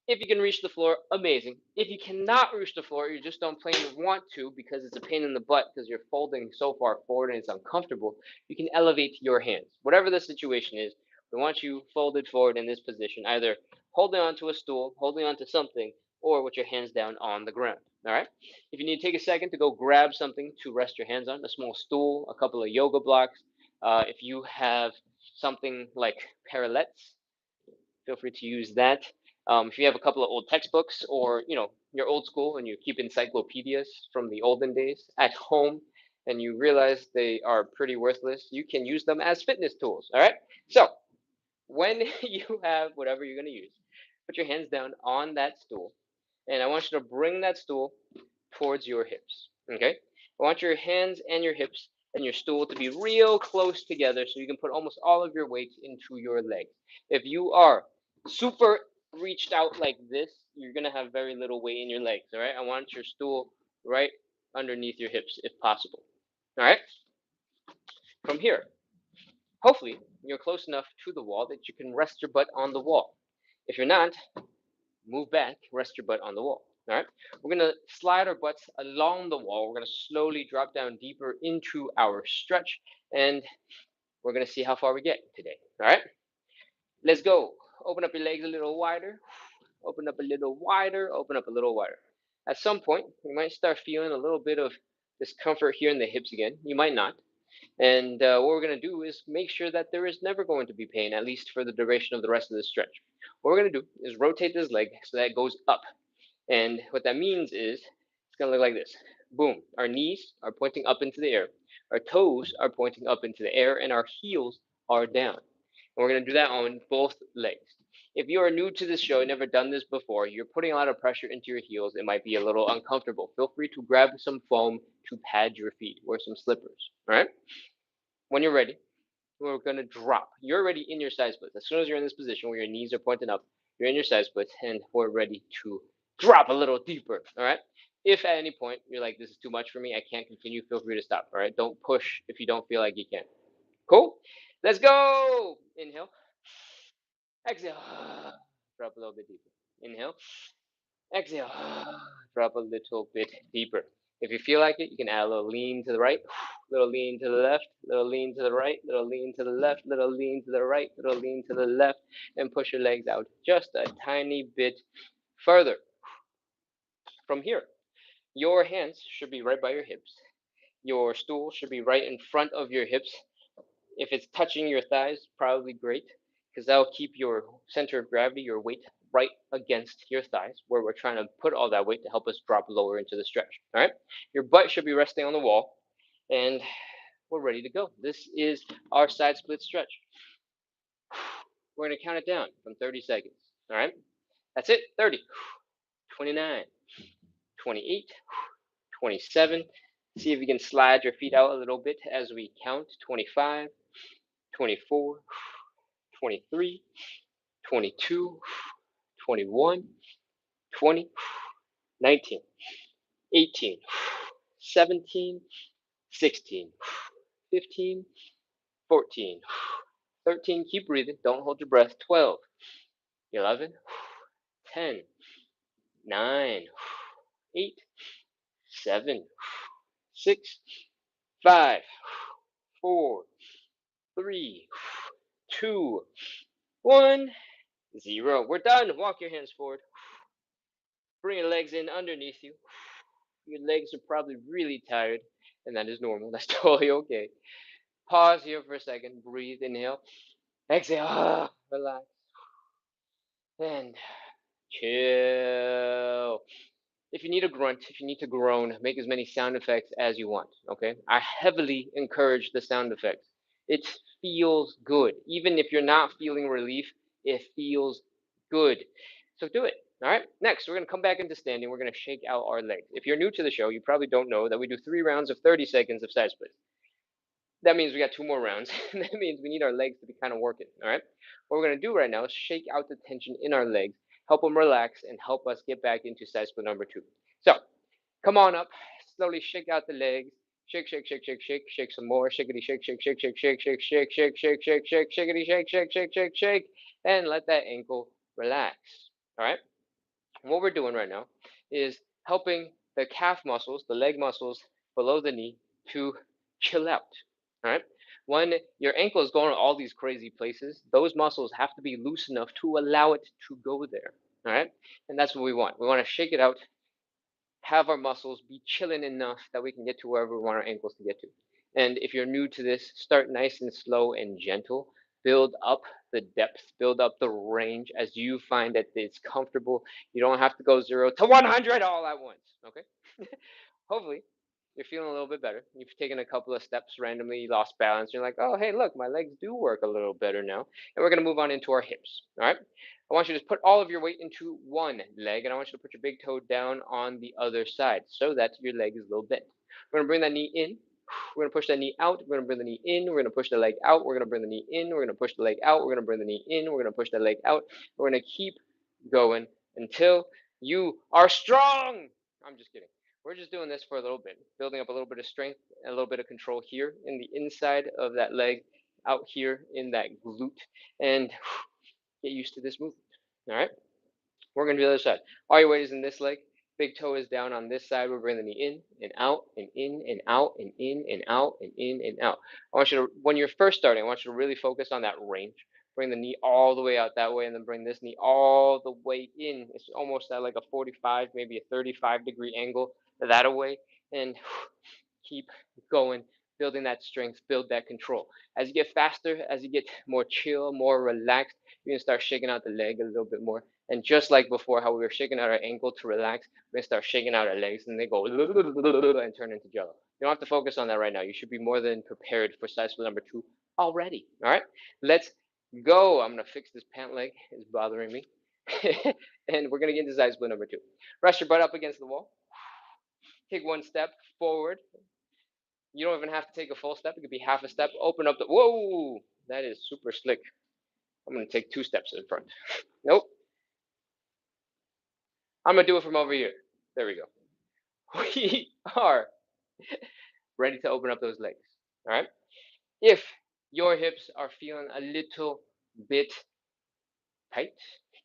If you can reach the floor, amazing. If you cannot reach the floor, you just don't plainly want to because it's a pain in the butt because you're folding so far forward and it's uncomfortable, you can elevate your hands. Whatever the situation is, we want you folded forward in this position, either holding onto a stool, holding onto something, or with your hands down on the ground. All right. If you need to take a second to go grab something to rest your hands on, a small stool, a couple of yoga blocks, if you have something like parallettes, feel free to use that. If you have a couple of old textbooks or you're old school and you keep encyclopedias from the olden days at home and you realize they are pretty worthless, you can use them as fitness tools. All right. So when you have whatever you're going to use, put your hands down on that stool, and I want you to bring that stool towards your hips. Okay. I want your hands and your hips and your stool to be real close together so you can put almost all of your weight into your legs. If you are super reached out like this, you're going to have very little weight in your legs. All right. I want your stool right underneath your hips if possible. All right. From here, hopefully you're close enough to the wall that you can rest your butt on the wall. If you're not, move back, rest your butt on the wall. All right. We're going to slide our butts along the wall. We're going to slowly drop down deeper into our stretch. And We're gonna see how far we get today. All right, let's go. Open up your legs a little wider. Open up a little wider. Open up a little wider. At some point, you might start feeling a little bit of discomfort here in the hips again. You might not. And what we're going to do is make sure that there is never going to be pain, at least for the duration of the rest of the stretch. What we're going to do is rotate this leg so that it goes up. And what that means is it's going to look like this. Boom. Our knees are pointing up into the air. Our toes are pointing up into the air, and our heels are down. And we're going to do that on both legs. If you are new to this show, never done this before, you're putting a lot of pressure into your heels, it might be a little uncomfortable. Feel free to grab some foam to pad your feet. Wear some slippers. All right? When you're ready, we're going to drop. You're already in your side splits. As soon as you're in this position where your knees are pointing up, you're in your side splits, and we're ready to drop a little deeper. All right. If at any point you're like, this is too much for me, I can't continue, feel free to stop. All right. Don't push if you don't feel like you can. Cool. Let's go. Inhale. Exhale. Drop a little bit deeper. Inhale. Exhale. Drop a little bit deeper. If you feel like it, you can add a little lean to the right, little lean to the left, little lean to the right, little lean to the left, little lean to the right, little lean to the left, and push your legs out just a tiny bit further. From here, your hands should be right by your hips. Your stool should be right in front of your hips. If it's touching your thighs, probably great, because that'll keep your center of gravity, your weight, right against your thighs, where we're trying to put all that weight to help us drop lower into the stretch. All right? Your butt should be resting on the wall, and we're ready to go. This is our side split stretch. We're going to count it down from 30 seconds. All right? That's it. 30, 29, 28, 27. See if you can slide your feet out a little bit as we count. 25, 24, 23, 22, 21, 20, 19, 18, 17, 16, 15, 14, 13. Keep breathing. Don't hold your breath. 12, 11, 10, 9, 8, 7, 6, 5, 4, 3, 2, 1, 0. We're done. Walk your hands forward. Bring your legs in underneath you. Your legs are probably really tired, and that is normal. That's totally okay. Pause here for a second. Breathe. Inhale. Exhale. Relax. And chill. If you need a grunt, if you need to groan, make as many sound effects as you want. Okay? I heavily encourage the sound effects. It feels good. Even if you're not feeling relief, it feels good. So do it. All right. Next, we're going to come back into standing. We're going to shake out our legs. If you're new to the show, you probably don't know that we do 3 rounds of 30 seconds of side splits. That means we got 2 more rounds. That means we need our legs to be kind of working. All right. What we're going to do right now is shake out the tension in our legs, help them relax, and help us get back into side split number 2. So come on up. Slowly shake out the legs. Shake, shake, shake, shake, shake, shake some more. Shakety, shake, shake, shake, shake, shake, shake, shake, shake, shake, shake, shake, shakety, shake, shake, shake, shake, shake, and let that ankle relax. All right. What we're doing right now is helping the calf muscles, the leg muscles below the knee to chill out. All right. When your ankle is going all these crazy places, those muscles have to be loose enough to allow it to go there. All right. And that's what we want. We want to shake it out, have our muscles be chilling enough that we can get to wherever we want our ankles to get to. And if you're new to this, start nice and slow and gentle. Build up the depth, build up the range as you find that it's comfortable. You don't have to go 0 to 100 all at once. Okay? Hopefully, you're feeling a little bit better. You've taken a couple of steps randomly, lost balance. You're like, oh, hey, look, my legs do work a little better now. And we're going to move on into our hips. All right? I want you to just put all of your weight into one leg, and I want you to put your big toe down on the other side so that your leg is a little bent. We're going to bring that knee in. We're going to push that knee out. We're going to bring the knee in. We're going to push the leg out. We're going to bring the knee in. We're going to push the leg out. We're going to bring the knee in. We're going to push the leg out. We're going to keep going until you are strong. I'm just kidding. We're just doing this for a little bit, building up a little bit of strength and a little bit of control here in the inside of that leg, out here in that glute, and get used to this movement. All right? We're going to do the other side. All your weight is in this leg. Big toe is down on this side. We're bringing the knee in and out and in and out and in and out and in and out. I want you to, when you're first starting, I want you to really focus on that range. Bring the knee all the way out that way, and then bring this knee all the way in. It's almost at like a 45, maybe a 35-degree angle that away, and keep going, building that strength, build that control. As you get faster, as you get more chill, more relaxed, you're gonna start shaking out the leg a little bit more. And just like before, how we were shaking out our ankle to relax, we're gonna start shaking out our legs, and they go and turn into jello. You don't have to focus on that right now. You should be more than prepared for side split number 2 already. All right, let's go. I'm gonna fix this pant leg; it's bothering me, and we're gonna get into side split number 2. Rest your butt up against the wall. Take one step forward. You don't even have to take a full step. It could be half a step. Open up the. Whoa! That is super slick. I'm gonna take 2 steps in front. Nope. I'm gonna do it from over here. There we go. We are ready to open up those legs. All right. If your hips are feeling a little bit tight,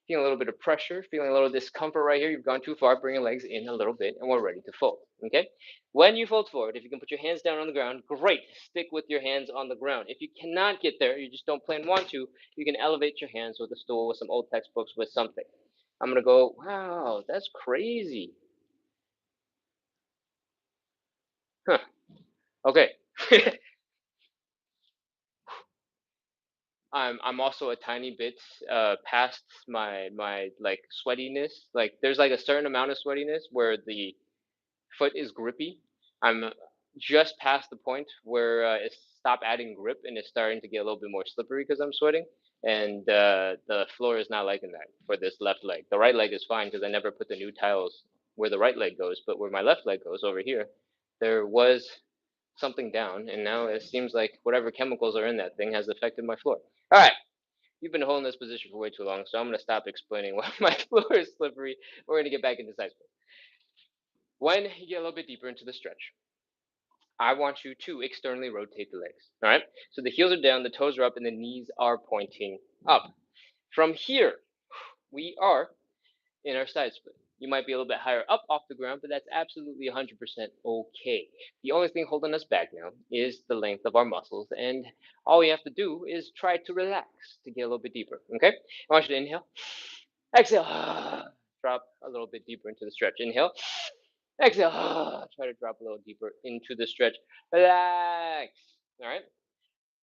feeling a little bit of pressure, feeling a little discomfort right here, you've gone too far, bring your legs in a little bit, and we're ready to fold. Okay? When you fold forward, if you can put your hands down on the ground, great. Stick with your hands on the ground. If you cannot get there, you just don't plan want to, you can elevate your hands with a stool, with some old textbooks, with something. I'm gonna go, wow, that's crazy. Huh. Okay. I'm also a tiny bit past my like sweatiness. Like there's like a certain amount of sweatiness where the foot is grippy. I'm just past the point where it's stopped adding grip and it's starting to get a little bit more slippery because I'm sweating. And the floor is not liking that for this left leg. The right leg is fine because I never put the new tiles where the right leg goes, but where my left leg goes over here, there was something down, and now it seems like whatever chemicals are in that thing has affected my floor. All right, you've been holding this position for way too long, so I'm gonna stop explaining why my floor is slippery. We're gonna get back into side split. When you get a little bit deeper into the stretch, I want you to externally rotate the legs. All right. So the heels are down, the toes are up, and the knees are pointing up. From here, we are in our side split. You might be a little bit higher up off the ground, but that's absolutely 100% okay. The only thing holding us back now is the length of our muscles, and all we have to do is try to relax to get a little bit deeper. Okay. I want you to inhale, exhale, drop a little bit deeper into the stretch. Inhale, exhale. Try to drop a little deeper into the stretch. Relax. All right.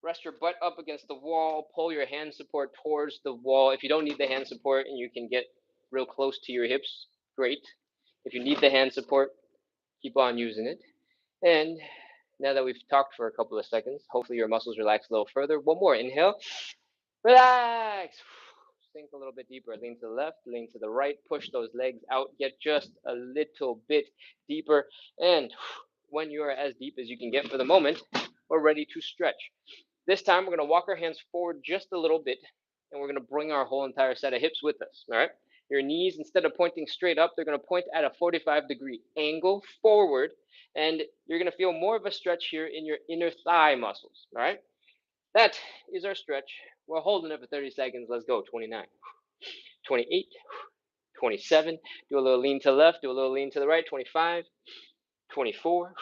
Rest your butt up against the wall. Pull your hand support towards the wall. If you don't need the hand support and you can get real close to your hips, great. If you need the hand support, keep on using it. And now that we've talked for a couple of seconds, hopefully your muscles relax a little further. One more. Inhale. Relax. Sink a little bit deeper. Lean to the left, lean to the right. Push those legs out. Get just a little bit deeper. And when you are as deep as you can get for the moment, we're ready to stretch. This time, we're going to walk our hands forward just a little bit, and we're going to bring our whole entire set of hips with us. All right. Your knees, instead of pointing straight up, they're going to point at a 45-degree angle forward, and you're going to feel more of a stretch here in your inner thigh muscles. All right. That is our stretch. We're holding it for 30 seconds. Let's go. 29, 28, 27. Do a little lean to the left. Do a little lean to the right. 25, 24,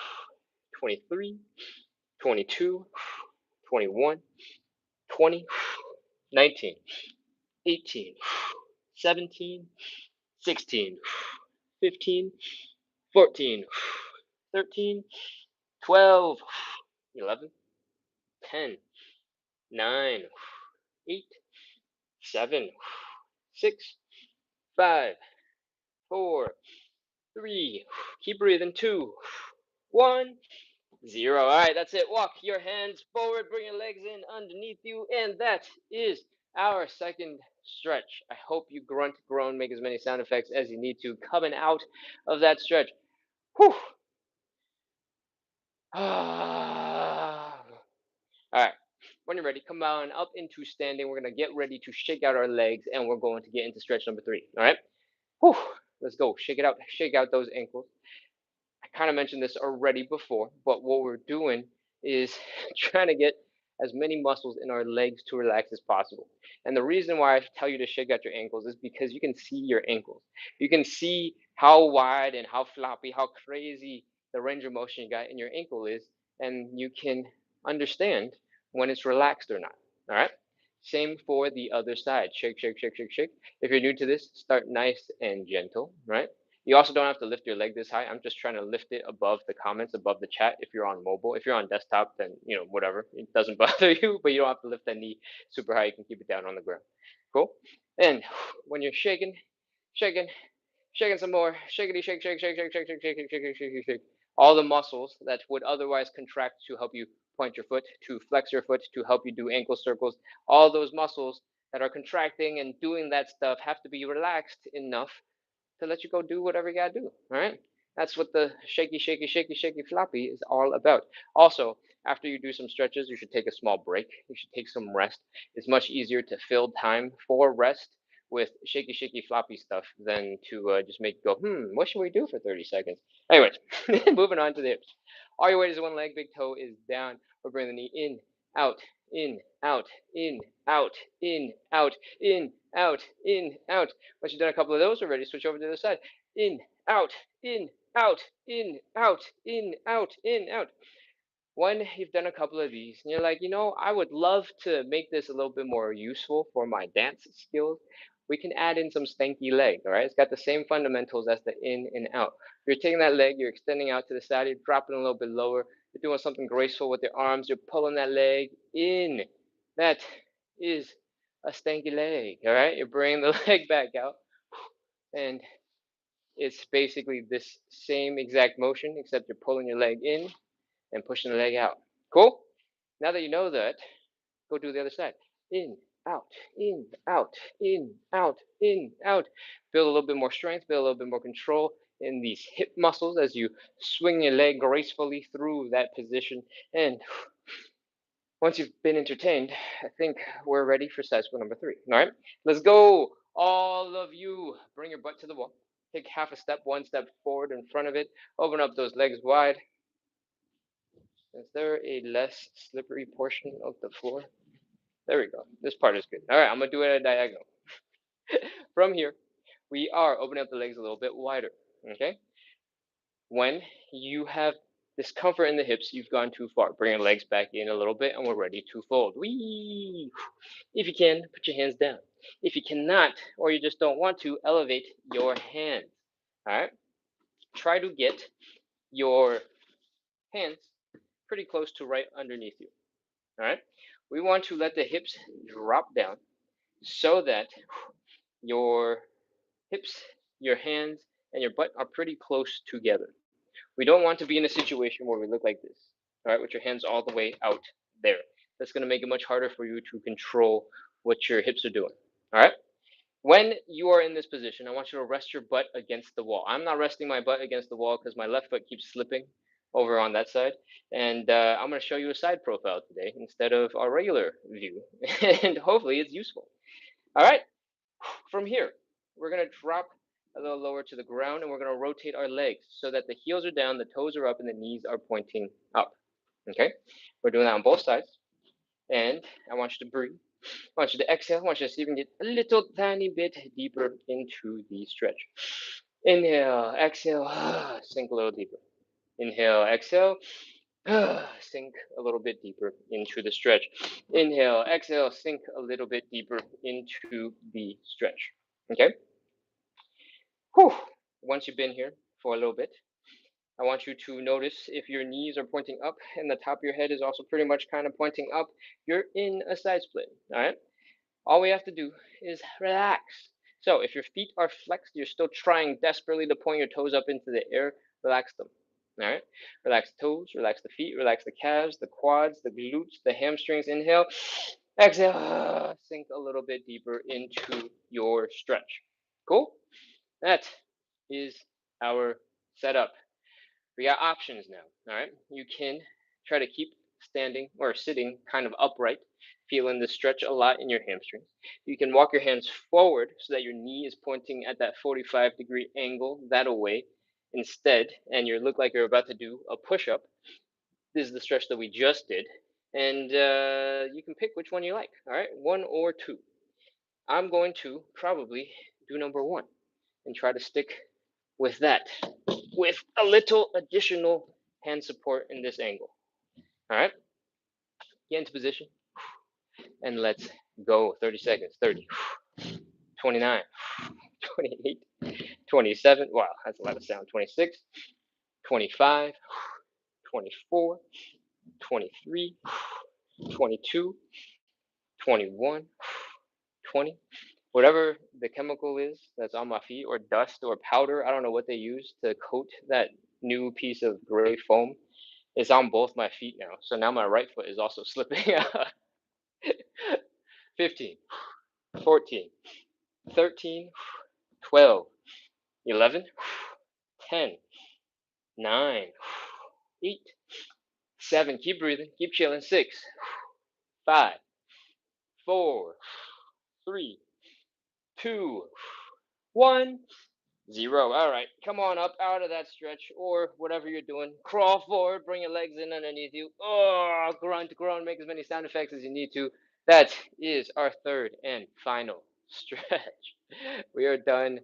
23, 22, 21, 20, 19, 18, 17, 16, 15, 14, 13, 12, 11, 10, 9, 8, 7, 6, 5, 4, 3. Keep breathing. 2, 1, 0. All right, that's it. Walk your hands forward, bring your legs in underneath you, and that is our second stretch. I hope you grunt, groan, make as many sound effects as you need to coming out of that stretch. Whew. All right. When you're ready, come on up into standing. We're going to get ready to shake out our legs, and we're going to get into stretch number 3. All right. Whew. Let's go. Shake it out. Shake out those ankles. I kind of mentioned this already before, but what we're doing is trying to get as many muscles in our legs to relax as possible. And the reason why I tell you to shake out your ankles is because you can see your ankles. You can see how wide and how floppy, how crazy the range of motion you got in your ankle is, and you can understand when it's relaxed or not. All right. Same for the other side. Shake, shake, shake, shake, shake. If you're new to this, start nice and gentle, right? You also don't have to lift your leg this high. I'm just trying to lift it above the comments, above the chat. If you're on mobile, if you're on desktop, then whatever. It doesn't bother you, but you don't have to lift that knee super high. You can keep it down on the ground. Cool. And when you're shaking, shaking, shaking some more, shakety shake, shake, shake, shake, shake, shake, shake, shake, shake, shake, shake, shake. All the muscles that would otherwise contract to help you point your foot, to flex your foot, to help you do ankle circles, all those muscles that are contracting and doing that stuff have to be relaxed enough to let you go do whatever you gotta do. All right. That's what the shaky, shaky, shaky, shaky, floppy is all about. Also, after you do some stretches, you should take a small break. You should take some rest. It's much easier to fill time for rest with shaky, shaky, floppy stuff than to just make you go, what should we do for 30 seconds? Anyways, moving on to the hips. All your weight is one leg, big toe is down. We're bringing the knee in, out, in, out, in, out, in, out, in, out, in, out. Once you've done a couple of those, we're ready to switch over to the other side. In, out, in, out, in, out, in, out, in, out. When you've done a couple of these and you're like, I would love to make this a little bit more useful for my dance skills, we can add in some stanky leg, all right? It's got the same fundamentals as the in and out. You're taking that leg, you're extending out to the side, you're dropping a little bit lower, you're doing something graceful with your arms, you're pulling that leg in. That is a stanky leg, all right? You're bringing the leg back out, and it's basically this same exact motion, except you're pulling your leg in and pushing the leg out. Cool? Now that you know that, go do the other side. In, out, in, out, in, out, in, out. Build a little bit more strength, build a little bit more control in these hip muscles as you swing your leg gracefully through that position. And once you've been entertained, I think we're ready for side squat number 3. All right, let's go. All of you, bring your butt to the wall. Take half a step, one step forward in front of it. Open up those legs wide. Is there a less slippery portion of the floor? There we go. This part is good. All right, I'm going to do it at a diagonal. From here, we are opening up the legs a little bit wider. Okay? When you have discomfort in the hips, you've gone too far. Bring your legs back in a little bit, and we're ready to fold. Whee! If you can, put your hands down. If you cannot, or you just don't want to, elevate your hands. All right? Try to get your hands pretty close to right underneath you. All right? We want to let the hips drop down so that your hips, your hands, and your butt are pretty close together. We don't want to be in a situation where we look like this, all right, with your hands all the way out there. That's going to make it much harder for you to control what your hips are doing, all right? When you are in this position, I want you to rest your butt against the wall. I'm not resting my butt against the wall because my left foot keeps slipping over on that side. And I'm going to show you a side profile today instead of our regular view. And hopefully it's useful. All right, from here, we're going to drop a little lower to the ground, and we're going to rotate our legs so that the heels are down, the toes are up, and the knees are pointing up. Okay? We're doing that on both sides. And I want you to breathe. I want you to exhale. I want you to see if you can get a little tiny bit deeper into the stretch. Inhale, exhale, sink a little deeper. Inhale, exhale, sink a little bit deeper into the stretch. Inhale, exhale, sink a little bit deeper into the stretch. Okay? Whew. Once you've been here for a little bit, I want you to notice if your knees are pointing up and the top of your head is also pretty much kind of pointing up, you're in a side split. All right? All we have to do is relax. So if your feet are flexed, you're still trying desperately to point your toes up into the air, relax them. All right? Relax the toes, relax the feet, relax the calves, the quads, the glutes, the hamstrings. Inhale, exhale, sink a little bit deeper into your stretch. Cool? That is our setup. We got options now, all right? You can try to keep standing or sitting kind of upright, feeling the stretch a lot in your hamstrings. You can walk your hands forward so that your knee is pointing at that 45-degree angle that away instead, and you look like you're about to do a push-up. This is the stretch that we just did, and you can pick which one you like, all right? One or two. I'm going to probably do number one and try to stick with that, with a little additional hand support in this angle. All right, get into position and let's go. 30 seconds. 30, 29, 28, 27. Wow, that's a lot of sound. 26, 25, 24, 23, 22, 21, 20. Whatever the chemical is that's on my feet, or dust or powder, I don't know what they use to coat that new piece of gray foam, is on both my feet now. So now my right foot is also slipping. 15, 14, 13, 12, 11, 10, 9, 8, 7. Keep breathing. Keep chilling. 6, 5, 4, 3, 2, 1. 0. All right, come on up out of that stretch or whatever you're doing. Crawl forward, bring your legs in underneath you. Oh, grunt, groan, make as many sound effects as you need to. That is our third and final stretch. We are done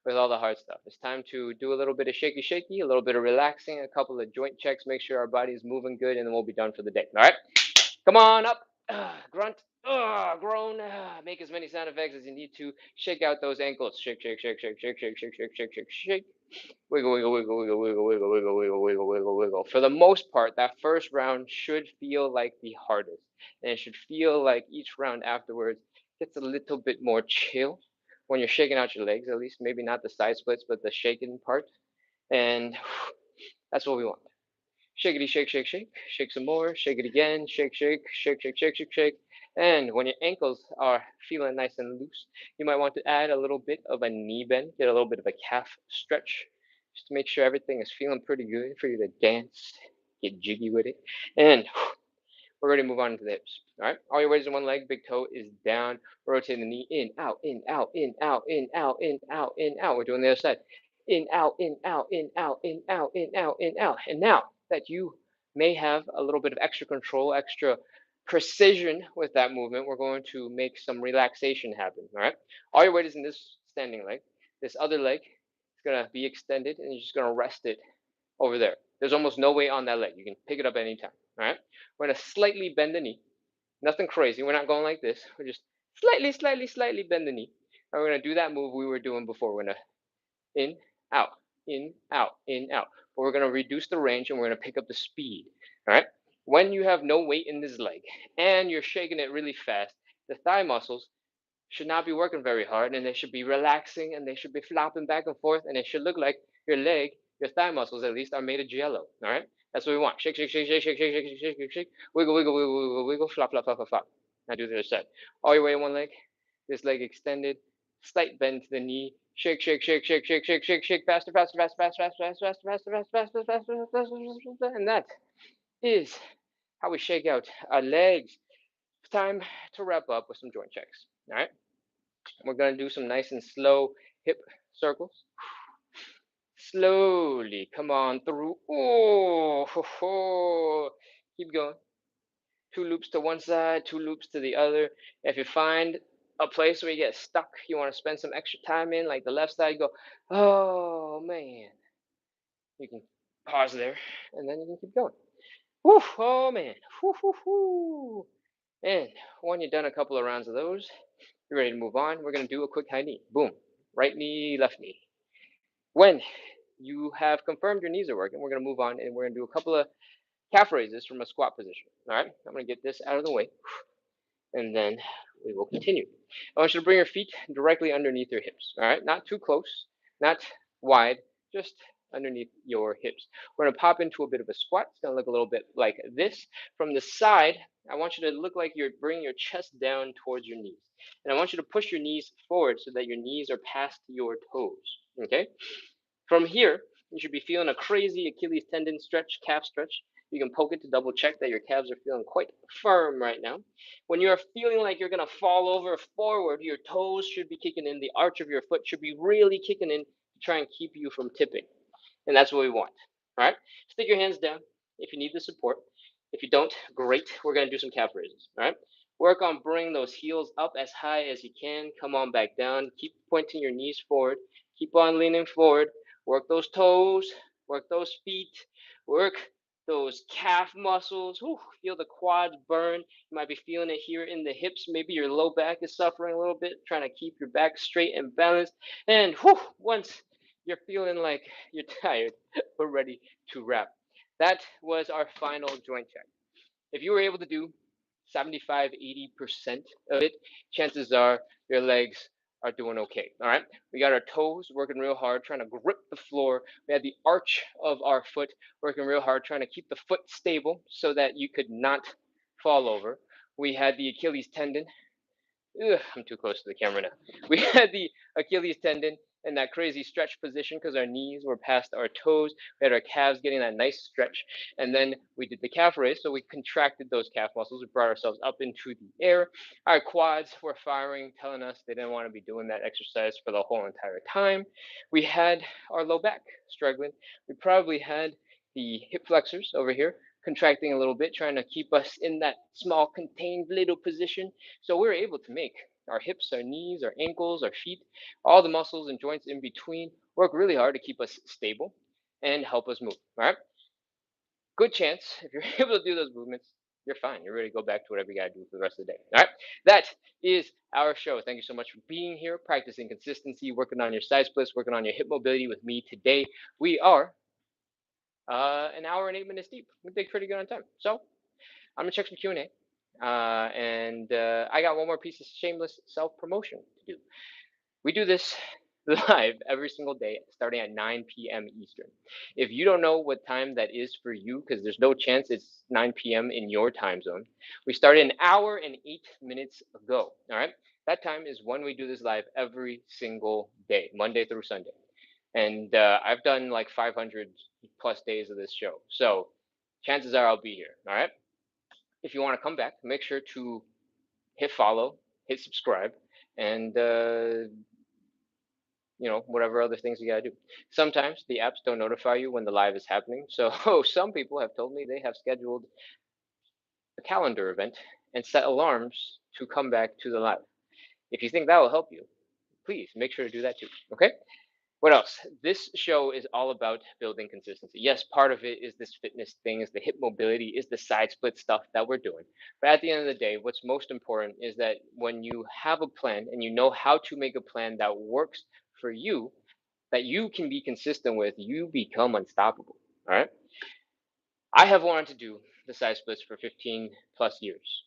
with all the hard stuff. It's time to do a little bit of shaky, shaky, a little bit of relaxing, a couple of joint checks, make sure our body is moving good, and then we'll be done for the day. All right, come on up. Grunt, groan, make as many sound effects as you need to. Shake out those ankles. Shake, shake, shake, shake, shake, shake, shake, shake, shake, shake, shake. Wiggle, wiggle, wiggle, wiggle, wiggle, wiggle, wiggle, wiggle, wiggle, wiggle, wiggle. For the most part, that first round should feel like the hardest. And it should feel like each round afterwards gets a little bit more chill when you're shaking out your legs, at least maybe not the side splits, but the shaking part. And that's what we want. Shakety shake, shake, shake, shake some more, shake it again, shake, shake, shake, shake, shake, shake, shake. And when your ankles are feeling nice and loose, you might want to add a little bit of a knee bend, get a little bit of a calf stretch, just to make sure everything is feeling pretty good for you to dance, get jiggy with it. And we're ready to move on to the hips. All right. All your weight is in one leg. Big toe is down. Rotating the knee in, out, in, out, in, out, in, out, in, out, in, out. We're doing the other side. In, out, in, out, in, out, in, out, in, out, in, out. And now that you may have a little bit of extra control, extra precision with that movement, we're going to make some relaxation happen. All right. All your weight is in this standing leg. This other leg is going to be extended, and you're just going to rest it over there. There's almost no weight on that leg. You can pick it up anytime. All right. We're going to slightly bend the knee. Nothing crazy. We're not going like this. We're just slightly, slightly, slightly bend the knee. And we're going to do that move we were doing before. We're going to in, out, in, out, in, out. But we're going to reduce the range and we're going to pick up the speed. All right. When you have no weight in this leg and you're shaking it really fast, the thigh muscles should not be working very hard, and they should be relaxing, and they should be flopping back and forth, and it should look like your leg, your thigh muscles at least, are made of jello. All right, that's what we want. Shake, shake, shake, shake, shake, shake, shake, shake, shake, shake, wiggle, wiggle, wiggle, wiggle, wiggle, flop, flop, flop, flop, flop. Now do the other side. All your weight in one leg, this leg extended, slight bend to the knee. Shake, shake, shake, shake, shake, shake, shake, shake, faster, faster, faster, faster, faster, faster, faster, faster, faster, faster, faster, faster, faster, and that is how we shake out our legs. It's time to wrap up with some joint checks. All right. We're going to do some nice and slow hip circles. Slowly, come on through. Oh, ho, ho. Keep going. 2 loops to one side, 2 loops to the other. If you find a place where you get stuck, you want to spend some extra time in, like the left side, go, oh man. You can pause there, and then you can keep going. Whew, oh man. Whew, whew, whew. And when you're done a couple of rounds of those, you're ready to move on. We're going to do a quick high knee. Boom. Right knee, left knee. When you have confirmed your knees are working, we're going to move on and we're going to do a couple of calf raises from a squat position. All right. I'm going to get this out of the way and then we will continue. I want you to bring your feet directly underneath your hips. All right. Not too close, not wide, just underneath your hips. We're going to pop into a bit of a squat. It's going to look a little bit like this. From the side, I want you to look like you're bringing your chest down towards your knees. And I want you to push your knees forward so that your knees are past your toes. Okay? From here, you should be feeling a crazy Achilles tendon stretch, calf stretch. You can poke it to double check that your calves are feeling quite firm right now. When you're feeling like you're going to fall over forward, your toes should be kicking in. The arch of your foot should be really kicking in to try and keep you from tipping. And that's what we want. All right? Stick your hands down if you need the support. If you don't, great. We're going to do some calf raises. All right? Work on bringing those heels up as high as you can. Come on back down. Keep pointing your knees forward. Keep on leaning forward. Work those toes, work those feet, work those calf muscles. Whew, feel the quads burn. You might be feeling it here in the hips. Maybe your low back is suffering a little bit, trying to keep your back straight and balanced. And whew, once you're feeling like you're tired, we're ready to wrap. That was our final joint check. If you were able to do 75, 80% of it, chances are your legs are doing okay. All right. We got our toes working real hard, trying to grip the floor. We had the arch of our foot working real hard, trying to keep the foot stable so that you could not fall over. We had the Achilles tendon. Ugh, I'm too close to the camera now. We had the Achilles tendon in that crazy stretch position because our knees were past our toes. We had our calves getting that nice stretch. And then we did the calf raise. So we contracted those calf muscles. We brought ourselves up into the air. Our quads were firing, telling us they didn't want to be doing that exercise for the whole entire time. We had our low back struggling. We probably had the hip flexors over here contracting a little bit, trying to keep us in that small, contained little position. So we were able to make our hips, our knees, our ankles, our feet, all the muscles and joints in between work really hard to keep us stable and help us move. All right. Good chance if you're able to do those movements, you're fine. You're ready to go back to whatever you got to do for the rest of the day. All right. That is our show. Thank you so much for being here, practicing consistency, working on your side splits, working on your hip mobility with me today. We are an hour and 8 minutes deep. We did pretty good on time. So I'm gonna check some Q and A, and I got one more piece of shameless self promotion to do. We do this live every single day, starting at 9 p.m. Eastern. If you don't know what time that is for you, because there's no chance it's 9 p.m. in your time zone, we started an hour and 8 minutes ago. All right, that time is when we do this live every single day, Monday through Sunday, and I've done like 500 plus days of this show, so chances are I'll be here. All right. If you want to come back, make sure to hit follow, hit subscribe, and whatever other things you gotta do. Sometimes the apps don't notify you when the live is happening, so some people have told me they have scheduled a calendar event and set alarms to come back to the live. If you think that will help you, please make sure to do that too. Okay. What else? This show is all about building consistency. Yes, part of it is this fitness thing, is the hip mobility, is the side split stuff that we're doing. But at the end of the day, what's most important is that when you have a plan and you know how to make a plan that works for you, that you can be consistent with, you become unstoppable. All right. I have wanted to do the side splits for 15 plus years.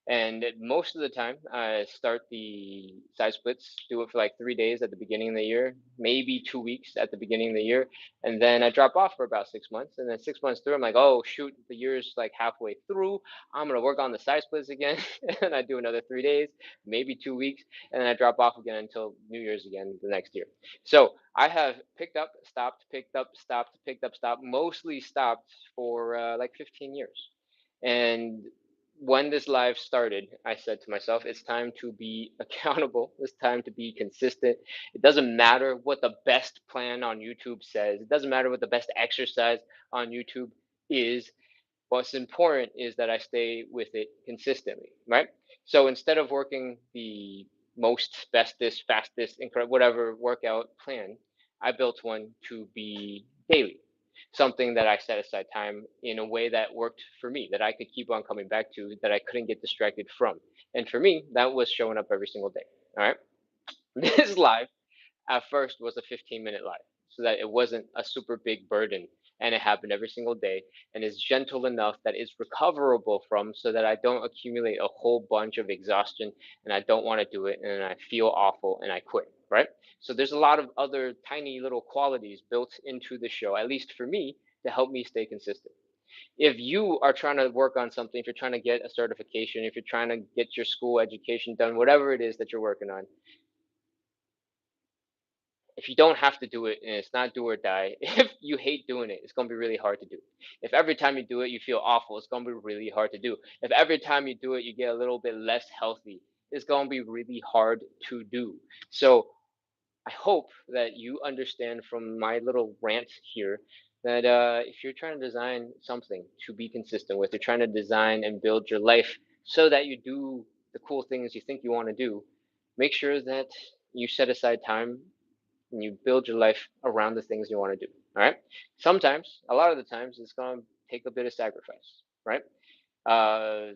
And most of the time, I start the side splits, do it for like 3 days at the beginning of the year, maybe 2 weeks at the beginning of the year. And then I drop off for about 6 months. And then 6 months through, I'm like, oh, shoot, the year's like halfway through. I'm going to work on the side splits again. And I do another 3 days, maybe 2 weeks. And then I drop off again until New Year's again the next year. So I have picked up, stopped, picked up, stopped, picked up, stopped, mostly stopped for like 15 years. And when this live started, I said to myself, it's time to be accountable. It's time to be consistent. It doesn't matter what the best plan on YouTube says, it doesn't matter what the best exercise on YouTube is. What's important is that I stay with it consistently, right? So instead of working the most, bestest, fastest, incredible, whatever workout plan, I built one to be daily, something that I set aside time in a way that worked for me, that I could keep on coming back to, that I couldn't get distracted from. And for me, that was showing up every single day. All right. This live at first was a 15-minute live so that it wasn't a super big burden, and it happened every single day and is gentle enough that it's recoverable from, so that I don't accumulate a whole bunch of exhaustion and I don't want to do it and I feel awful and I quit, right? So there's a lot of other tiny little qualities built into the show, at least for me, to help me stay consistent. If you are trying to work on something, if you're trying to get a certification, if you're trying to get your school education done, whatever it is that you're working on, if you don't have to do it and it's not do or die, if you hate doing it, it's going to be really hard to do. If every time you do it, you feel awful, it's going to be really hard to do. If every time you do it, you get a little bit less healthy, it's going to be really hard to do. So I hope that you understand from my little rant here that if you're trying to design something to be consistent with, you're trying to design and build your life so that you do the cool things you think you want to do, make sure that you set aside time and you build your life around the things you want to do. All right. Sometimes, a lot of the times, it's gonna take a bit of sacrifice, right? Uh,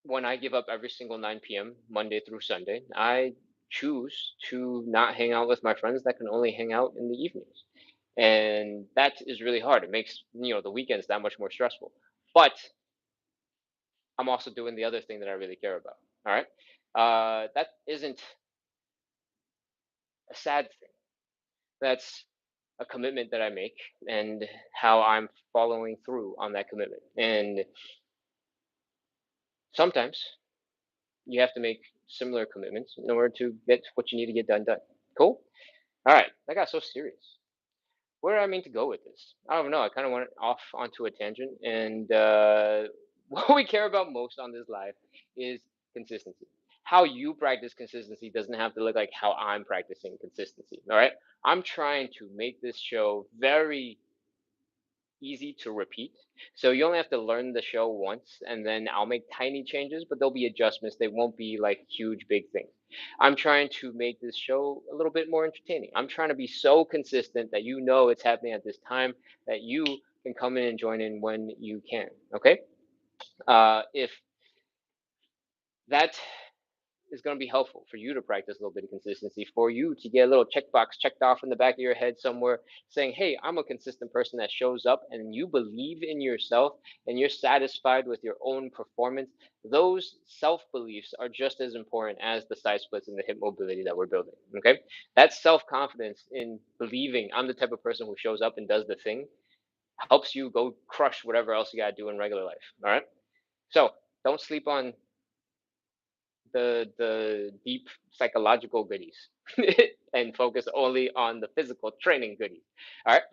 when I give up every single 9 p.m. Monday through Sunday, I choose to not hang out with my friends that can only hang out in the evenings. And that is really hard. It makes, the weekends that much more stressful. But I'm also doing the other thing that I really care about. All right. That isn't a sad thing. That's a commitment that I make and how I'm following through on that commitment. And sometimes you have to make similar commitments in order to get what you need to get done. Cool. All right. That got so serious. Where do I mean to go with this? I don't know. I kind of went off onto a tangent, and what we care about most on this live is consistency. How you practice consistency doesn't have to look like how I'm practicing consistency. All right. I'm trying to make this show very easy to repeat. So you only have to learn the show once, and then I'll make tiny changes, but there'll be adjustments. They won't be like huge, big things. I'm trying to make this show a little bit more entertaining. I'm trying to be so consistent that you know it's happening at this time, that you can come in and join in when you can. Okay. If that is going to be helpful for you to practice a little bit of consistency, for you to get a little checkbox checked off in the back of your head somewhere saying, hey, I'm a consistent person that shows up, and you believe in yourself and you're satisfied with your own performance. Those self beliefs are just as important as the side splits and the hip mobility that we're building. Okay. That self confidence in believing I'm the type of person who shows up and does the thing helps you go crush whatever else you got to do in regular life. All right. So don't sleep on the deep psychological goodies and focus only on the physical training goodies. All right.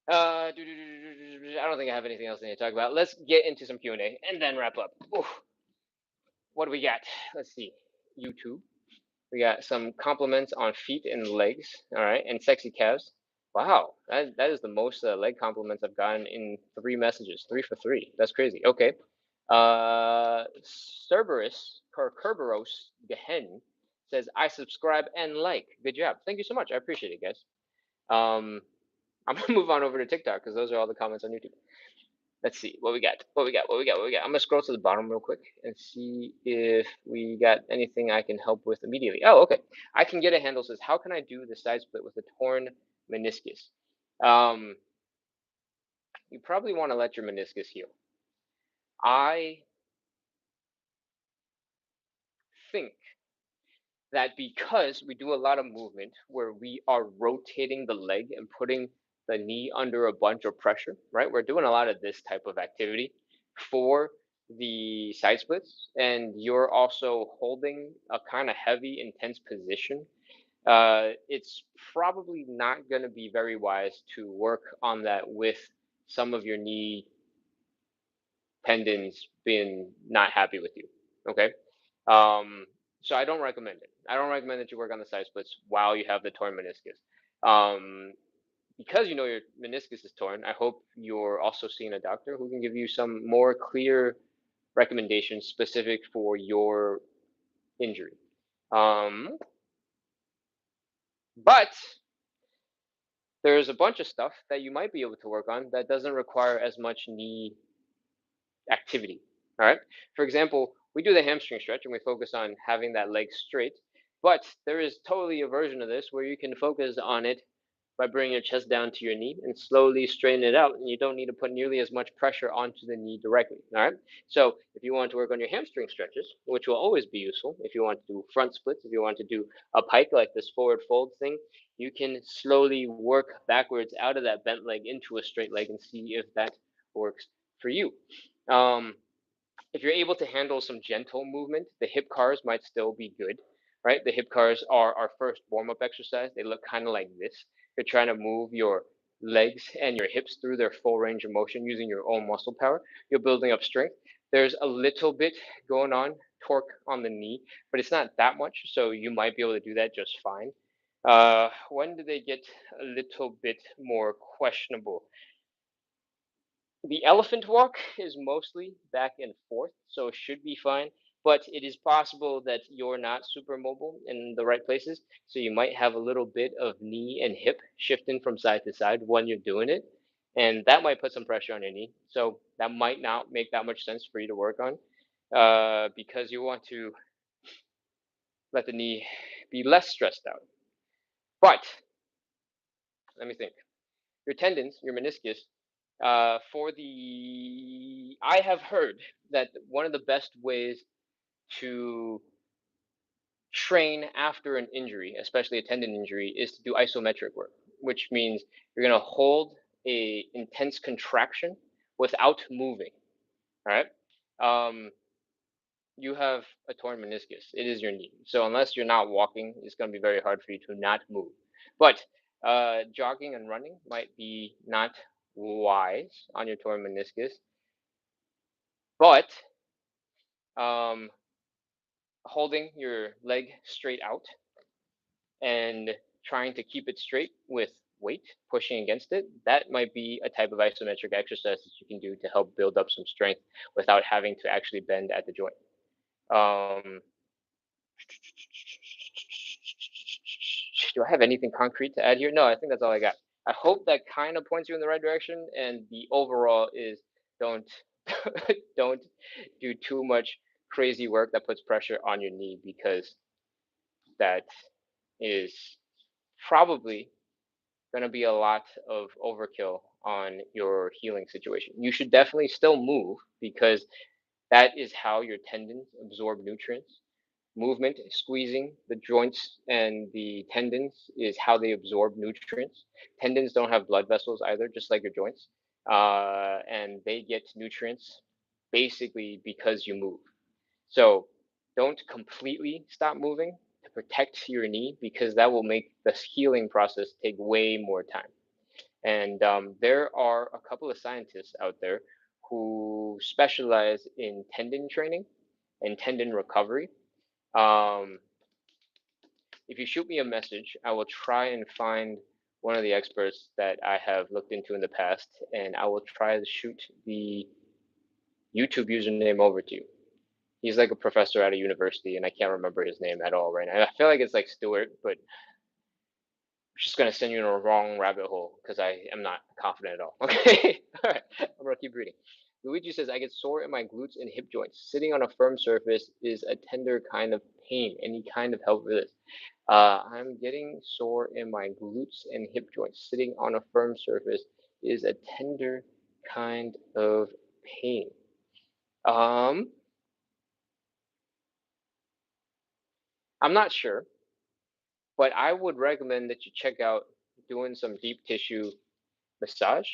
I don't think I have anything else I need to talk about. Let's get into some Q&A and then wrap up. Oof. What do we got? Let's see. YouTube. We got some compliments on feet and legs. All right, and sexy calves. Wow, that is the most leg compliments I've gotten in 3 messages. 3 for 3. That's crazy. Okay. Cerberus or Kerberos Gehen says, I subscribe and like. Good job. Thank you so much. I appreciate it, guys. I'm gonna move on over to TikTok because those are all the comments on YouTube. Let's see what we got. I'm gonna scroll to the bottom real quick and see if we got anything I can help with immediately. Oh, okay. I can get a handle says, how can I do the side split with a torn meniscus? Um, you probably want to let your meniscus heal. I think that because we do a lot of movement where we are rotating the leg and putting the knee under a bunch of pressure, right? We're doing a lot of this type of activity for the side splits, and you're also holding a kind of heavy, intense position. It's probably not going to be very wise to work on that with some of your knee tendons being not happy with you. Okay. Um, so I don't recommend it. I don't recommend that you work on the side splits while you have the torn meniscus. Because you know your meniscus is torn, I hope you're also seeing a doctor who can give you some more clear recommendations specific for your injury. But there's a bunch of stuff that you might be able to work on that doesn't require as much knee activity. All right. For example, we do the hamstring stretch and we focus on having that leg straight, but there is totally a version of this where you can focus on it by bringing your chest down to your knee and slowly straighten it out, and you don't need to put nearly as much pressure onto the knee directly. All right. So if you want to work on your hamstring stretches, which will always be useful, if you want to do front splits, if you want to do a pike like this forward fold thing, you can slowly work backwards out of that bent leg into a straight leg and see if that works for you. Um, if you're able to handle some gentle movement, the hip cars might still be good, right? The hip cars are our first warm up exercise. They look kind of like this. You're trying to move your legs and your hips through their full range of motion using your own muscle power. You're building up strength. There's a little bit going on, torque on the knee, but it's not that much, so you might be able to do that just fine. When do they get a little bit more questionable? The elephant walk is mostly back and forth, so it should be fine. but it is possible that you're not super mobile in the right places. So you might have a little bit of knee and hip shifting from side to side when you're doing it. And that might put some pressure on your knee. So that might not make that much sense for you to work on because you want to let the knee be less stressed out. But let me think. Your tendons, your meniscus, I have heard that one of the best ways to train after an injury, especially a tendon injury, is to do isometric work, which means you're going to hold a intense contraction without moving. All right. Um, you have a torn meniscus. It is your knee. So unless you're not walking, it's going to be very hard for you to not move. But jogging and running might be not wise on your torn meniscus. But um, holding your leg straight out and trying to keep it straight with weight pushing against it, that might be a type of isometric exercise that you can do to help build up some strength without having to actually bend at the joint. Um, do I have anything concrete to add here? No, I think that's all I got. I hope that kind of points you in the right direction. And the overall is don't don't do too much crazy work that puts pressure on your knee because that is probably going to be a lot of overkill on your healing situation. You should definitely still move because that is how your tendons absorb nutrients. Movement, squeezing the joints and the tendons is how they absorb nutrients. Tendons don't have blood vessels either, just like your joints. And they get nutrients basically because you move. So don't completely stop moving to protect your knee because that will make the healing process take way more time. And there are a couple of scientists out there who specialize in tendon training and tendon recovery. Um, if you shoot me a message, I will try and find one of the experts that I have looked into in the past, and I will try to shoot the YouTube username over to you. He's like a professor at a university, and I can't remember his name at all right now. I feel like it's like Stewart, but just gonna send you in a wrong rabbit hole because I am not confident at all. Okay, all right, I'm gonna keep reading. Luigi says, I get sore in my glutes and hip joints. Sitting on a firm surface is a tender kind of pain. Any kind of help for this? I'm getting sore in my glutes and hip joints. Sitting on a firm surface is a tender kind of pain. Um, I'm not sure, but I would recommend that you check out doing some deep tissue massage.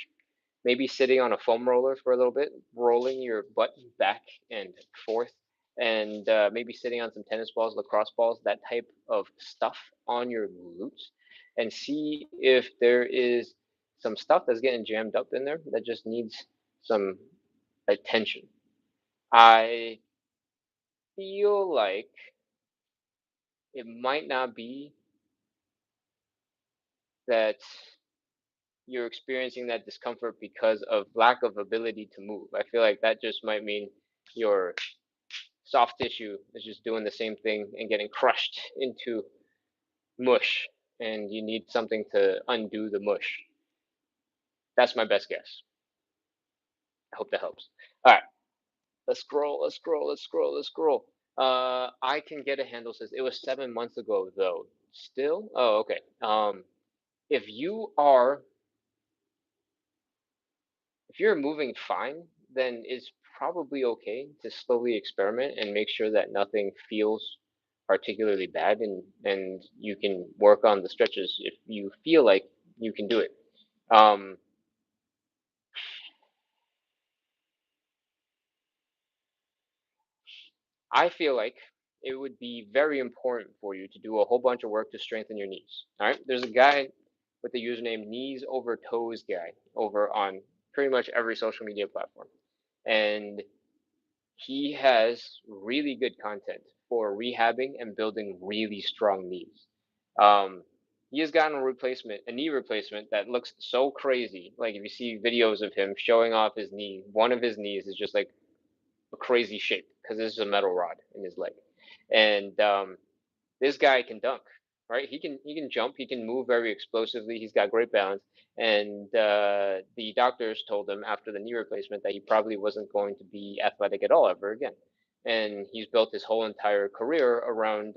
Maybe sitting on a foam roller for a little bit, rolling your butt back and forth, and maybe sitting on some tennis balls, lacrosse balls, that type of stuff on your glutes, and see if there is some stuff that's getting jammed up in there that just needs some attention. I feel like it might not be that you're experiencing that discomfort because of lack of ability to move. I feel like that just might mean your soft tissue is just doing the same thing and getting crushed into mush, and you need something to undo the mush. That's my best guess. I hope that helps. All right, let's scroll, let's scroll, let's scroll, let's scroll. I can get a handle says it was 7 months ago though. Still? Oh, okay. If you are if you're moving fine, then it's probably okay to slowly experiment and make sure that nothing feels particularly bad, and you can work on the stretches if you feel like you can do it. Um, I feel like it would be very important for you to do a whole bunch of work to strengthen your knees. All right, there's a guy with the username knees over toes guy over on pretty much every social media platform, and he has really good content for rehabbing and building really strong knees. Um, he has gotten a knee replacement that looks so crazy. Like if you see videos of him showing off his knee, one of his knees is just like a crazy shape because this is a metal rod in his leg, and this guy can dunk, right? He can jump, he can move very explosively. He's got great balance, and the doctors told him after the knee replacement that he probably wasn't going to be athletic at all ever again. And he's built his whole entire career around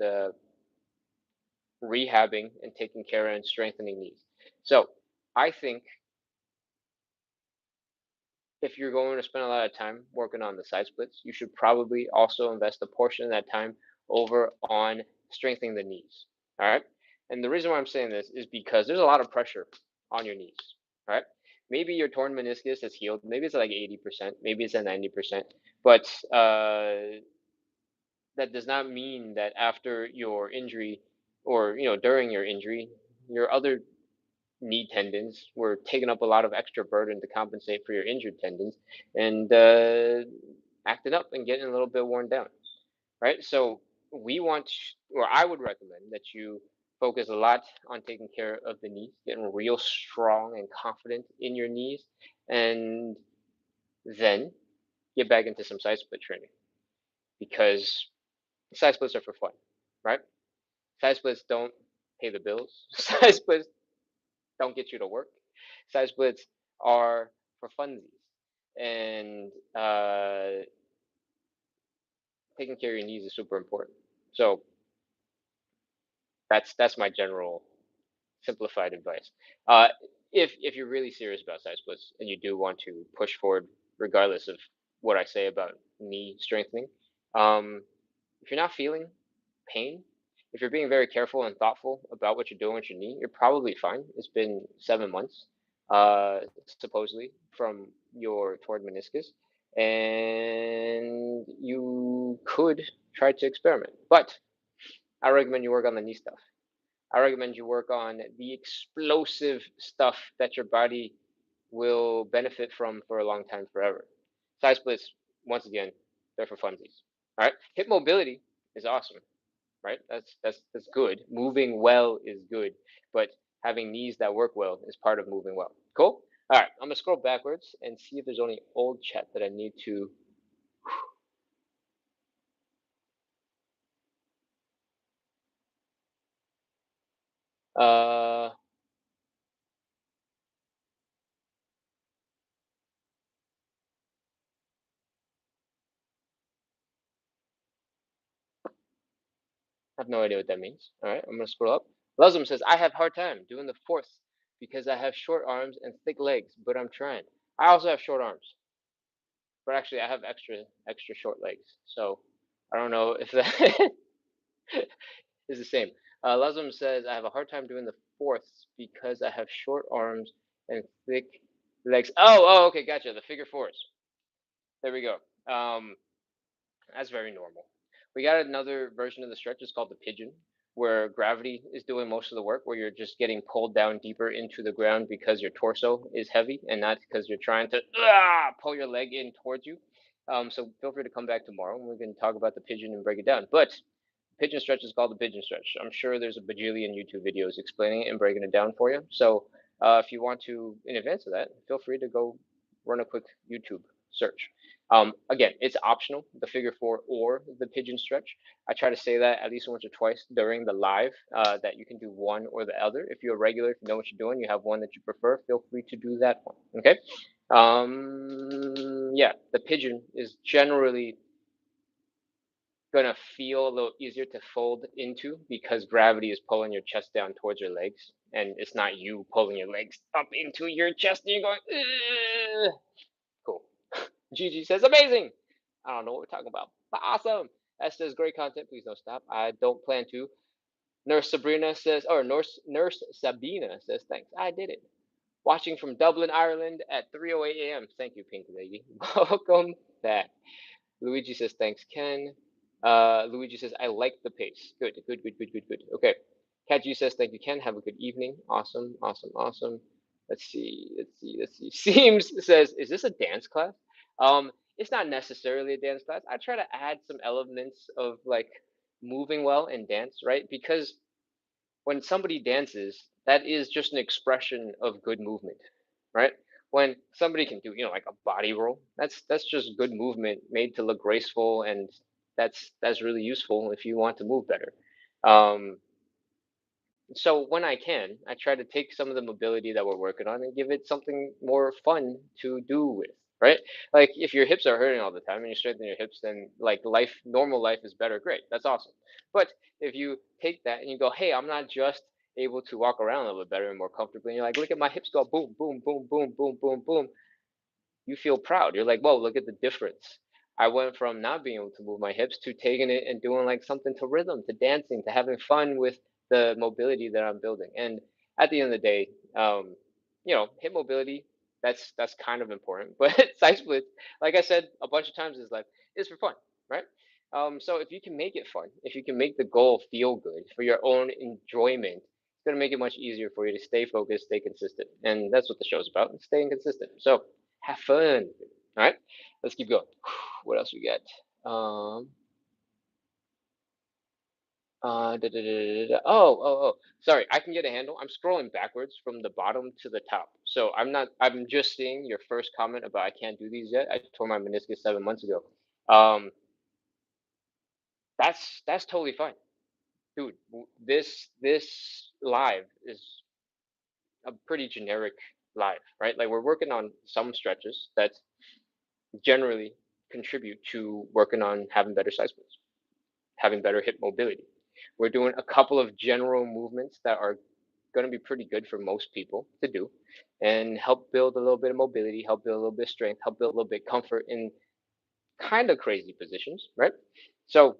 rehabbing and taking care and strengthening knees. So I think if you're going to spend a lot of time working on the side splits, you should probably also invest a portion of that time over on strengthening the knees. All right. And the reason why I'm saying this is because there's a lot of pressure on your knees. All right. Maybe your torn meniscus has healed. Maybe it's like 80%. Maybe it's at 90%. But that does not mean that after your injury or during your injury, your other knee tendons were taking up a lot of extra burden to compensate for your injured tendons and acting up and getting a little bit worn down, right? So we want, or I would recommend that you focus a lot on taking care of the knees, getting real strong and confident in your knees, and then get back into some side split training because side splits are for fun, right? Side splits don't pay the bills. Side splits don't get you to work. Side splits are for funsies, and taking care of your knees is super important. So that's my general simplified advice. Uh, if you're really serious about side splits and you do want to push forward, regardless of what I say about knee strengthening, um, if you're not feeling pain, if you're being very careful and thoughtful about what you're doing with your knee, you're probably fine. It's been 7 months, uh, supposedly, from your torn meniscus, and you could try to experiment. But I recommend you work on the knee stuff. I recommend you work on the explosive stuff that your body will benefit from for a long time, forever. Side splits, once again, they're for funsies. All right, hip mobility is awesome, right? That's good. Moving well is good, but having knees that work well is part of moving well. Cool. All right, I'm gonna scroll backwards and see if there's any old chat that I need to. I have no idea what that means. All right, I'm gonna scroll up. Lazum says I have hard time doing the fourth because I have short arms and thick legs, but I'm trying. I also have short arms, but actually I have extra short legs, so I don't know if that is the same. Lazum says, I have a hard time doing the fourths because I have short arms and thick legs. Oh, okay, gotcha. The figure fours. There we go. Um, that's very normal. We got another version of the stretch. It's called the pigeon, where gravity is doing most of the work, where you're just getting pulled down deeper into the ground because your torso is heavy and not because you're trying to pull your leg in towards you. So feel free to come back tomorrow and we can talk about the pigeon and break it down. But pigeon stretch is called the pigeon stretch. I'm sure there's a bajillion YouTube videos explaining it and breaking it down for you. So if you want to, in advance of that, feel free to go run a quick YouTube search. Again, it's optional, the figure four or the pigeon stretch. I try to say that at least once or twice during the live, that you can do one or the other. If you're a regular, if you know what you're doing, you have one that you prefer, feel free to do that one. Okay. Yeah, the pigeon is generally gonna feel a little easier to fold into because gravity is pulling your chest down towards your legs, and it's not you pulling your legs up into your chest and you're going, ugh. Cool. Gigi says, amazing. I don't know what we're talking about, but awesome. S says, great content. Please don't stop. I don't plan to. Nurse Sabrina says, or Nurse Sabina says, thanks. I did it. Watching from Dublin, Ireland at 3:08 a.m. Thank you, Pink Lady. Welcome back. Luigi says, thanks, Ken. Luigi says, I like the pace. Good, good, good, good, good, good. Okay. Kat G says, thank you, Ken. Have a good evening. Awesome, awesome, awesome. Let's see, let's see, let's see. Seems says, is this a dance class? It's not necessarily a dance class. I try to add some elements of like moving well in dance, right? Because when somebody dances, that is just an expression of good movement, right? When somebody can do, like a body roll, that's just good movement made to look graceful, and that's really useful if you want to move better. Um, so when I can, I try to take some of the mobility that we're working on and give it something more fun to do with, right? Like if your hips are hurting all the time and you strengthen your hips, then like normal life is better. Great, that's awesome. But if you take that and you go, hey, I'm not just able to walk around a little bit better and more comfortably, and you're like, look at my hips go boom, boom, boom, boom, boom, boom, boom, you feel proud. You're like, whoa, look at the difference. I went from not being able to move my hips to taking it and doing like something to rhythm, to dancing, to having fun with the mobility that I'm building. And at the end of the day, hip mobility, that's kind of important. But side splits, like I said a bunch of times, is for fun, right? So if you can make it fun, if you can make the goal feel good for your own enjoyment, it's gonna make it much easier for you to stay focused, stay consistent, and that's what the show's about, staying consistent. So have fun. All right, let's keep going. What else we got? Oh. Sorry, I can get a handle. I'm scrolling backwards from the bottom to the top. So I'm not. I'm just seeing your first comment about I can't do these yet. I tore my meniscus 7 months ago. Um, that's totally fine, dude. This live is a pretty generic live, right? Like we're working on some stretches that generally contribute to working on having better side splits, having better hip mobility. We're doing a couple of general movements that are going to be pretty good for most people to do and help build a little bit of mobility, help build a little bit of strength, help build a little bit of comfort in kind of crazy positions, right? So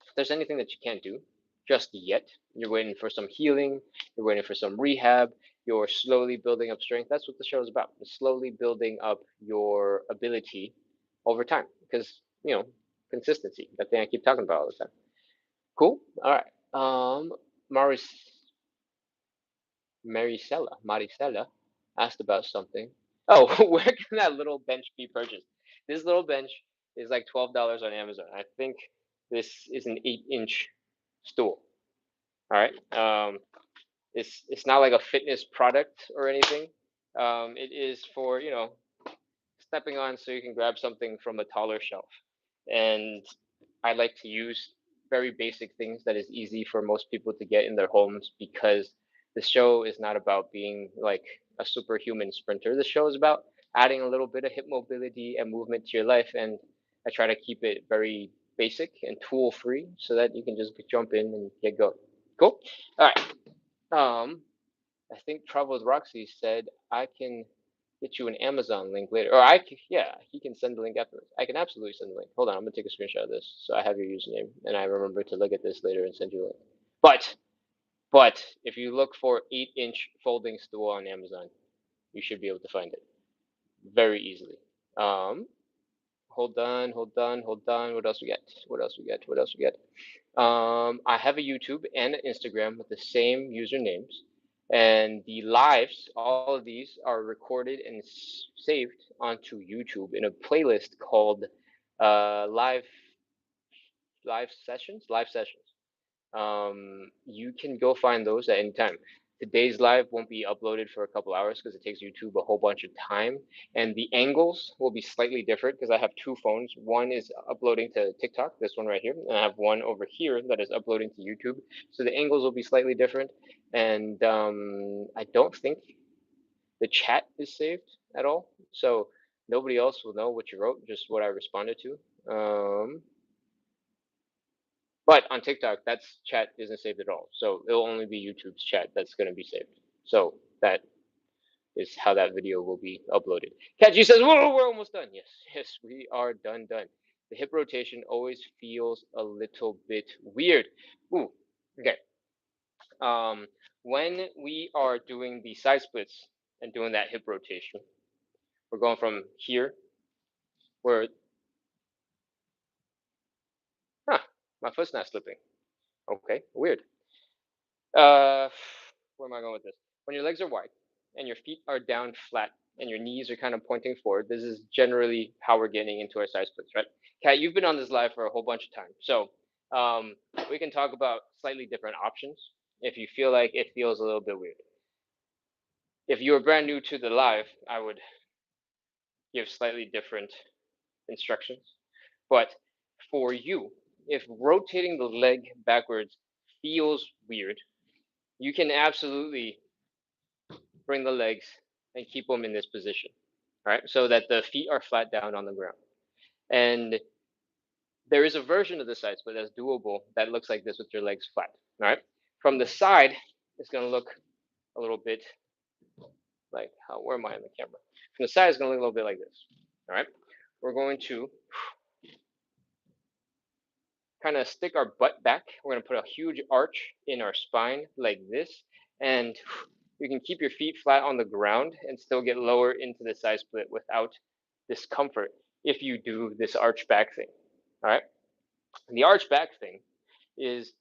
if there's anything that you can't do just yet, you're waiting for some healing, you're waiting for some rehab, you're slowly building up strength. That's what the show is about. It's slowly building up your ability over time because, consistency, that thing I keep talking about all the time. Cool. All right. Maris Maricela asked about something. Oh, where can that little bench be purchased? This little bench is like $12 on Amazon. I think this is an 8-inch stool. All right. It's not like a fitness product or anything. It is for stepping on so you can grab something from a taller shelf. And I like to use very basic things that is easy for most people to get in their homes because the show is not about being like a superhuman sprinter. The show is about adding a little bit of hip mobility and movement to your life, and I try to keep it very basic and tool free so that you can just jump in and get going. Cool. All right. Um, I think Travel with Roxy said I can get you an Amazon link later, or yeah, he can send the link afterwards. I can absolutely send the link. Hold on, I'm gonna take a screenshot of this so I have your username and I remember to look at this later and send you a link. But if you look for 8-inch folding stool on Amazon, you should be able to find it very easily. Hold on, hold on, hold on. What else we got? What else we got? What else we got? I have a YouTube and an Instagram with the same usernames, and the lives, all of these are recorded and saved onto YouTube in a playlist called live live sessions. You can go find those at any time. Today's live won't be uploaded for a couple hours because it takes YouTube a whole bunch of time, and the angles will be slightly different because I have two phones. One is uploading to TikTok, this one right here, and I have one over here that is uploading to YouTube. So the angles will be slightly different, and I don't think the chat is saved at all, so nobody else will know what you wrote, just what I responded to. But on TikTok, that's chat isn't saved at all. So it'll only be YouTube's chat that's going to be saved. So that is how that video will be uploaded. Kaji says, "Whoa, we're almost done." Yes, yes, we are done. The hip rotation always feels a little bit weird. Ooh, okay. Um, when we are doing the side splits and doing that hip rotation, we're going from here, where, huh, my foot's not slipping. Okay, weird. Uh, where am I going with this? When your legs are wide and your feet are down flat and your knees are kind of pointing forward, this is generally how we're getting into our side splits, right? Kat, you've been on this live for a whole bunch of times, so we can talk about slightly different options if you feel like it feels a little bit weird. If you are brand new to the live, I would give slightly different instructions. But for you, if rotating the leg backwards feels weird, you can absolutely bring the legs and keep them in this position, all right? So that the feet are flat down on the ground. And there is a version of the side split that's doable that looks like this with your legs flat, all right? From the side, it's gonna look a little bit like, where am I on the camera? From the side, it's gonna look a little bit like this, all right? We're going to kind of stick our butt back. We're going to put a huge arch in our spine like this. And you can keep your feet flat on the ground and still get lower into the side split without discomfort if you do this arch back thing. All right. And the arch back thing is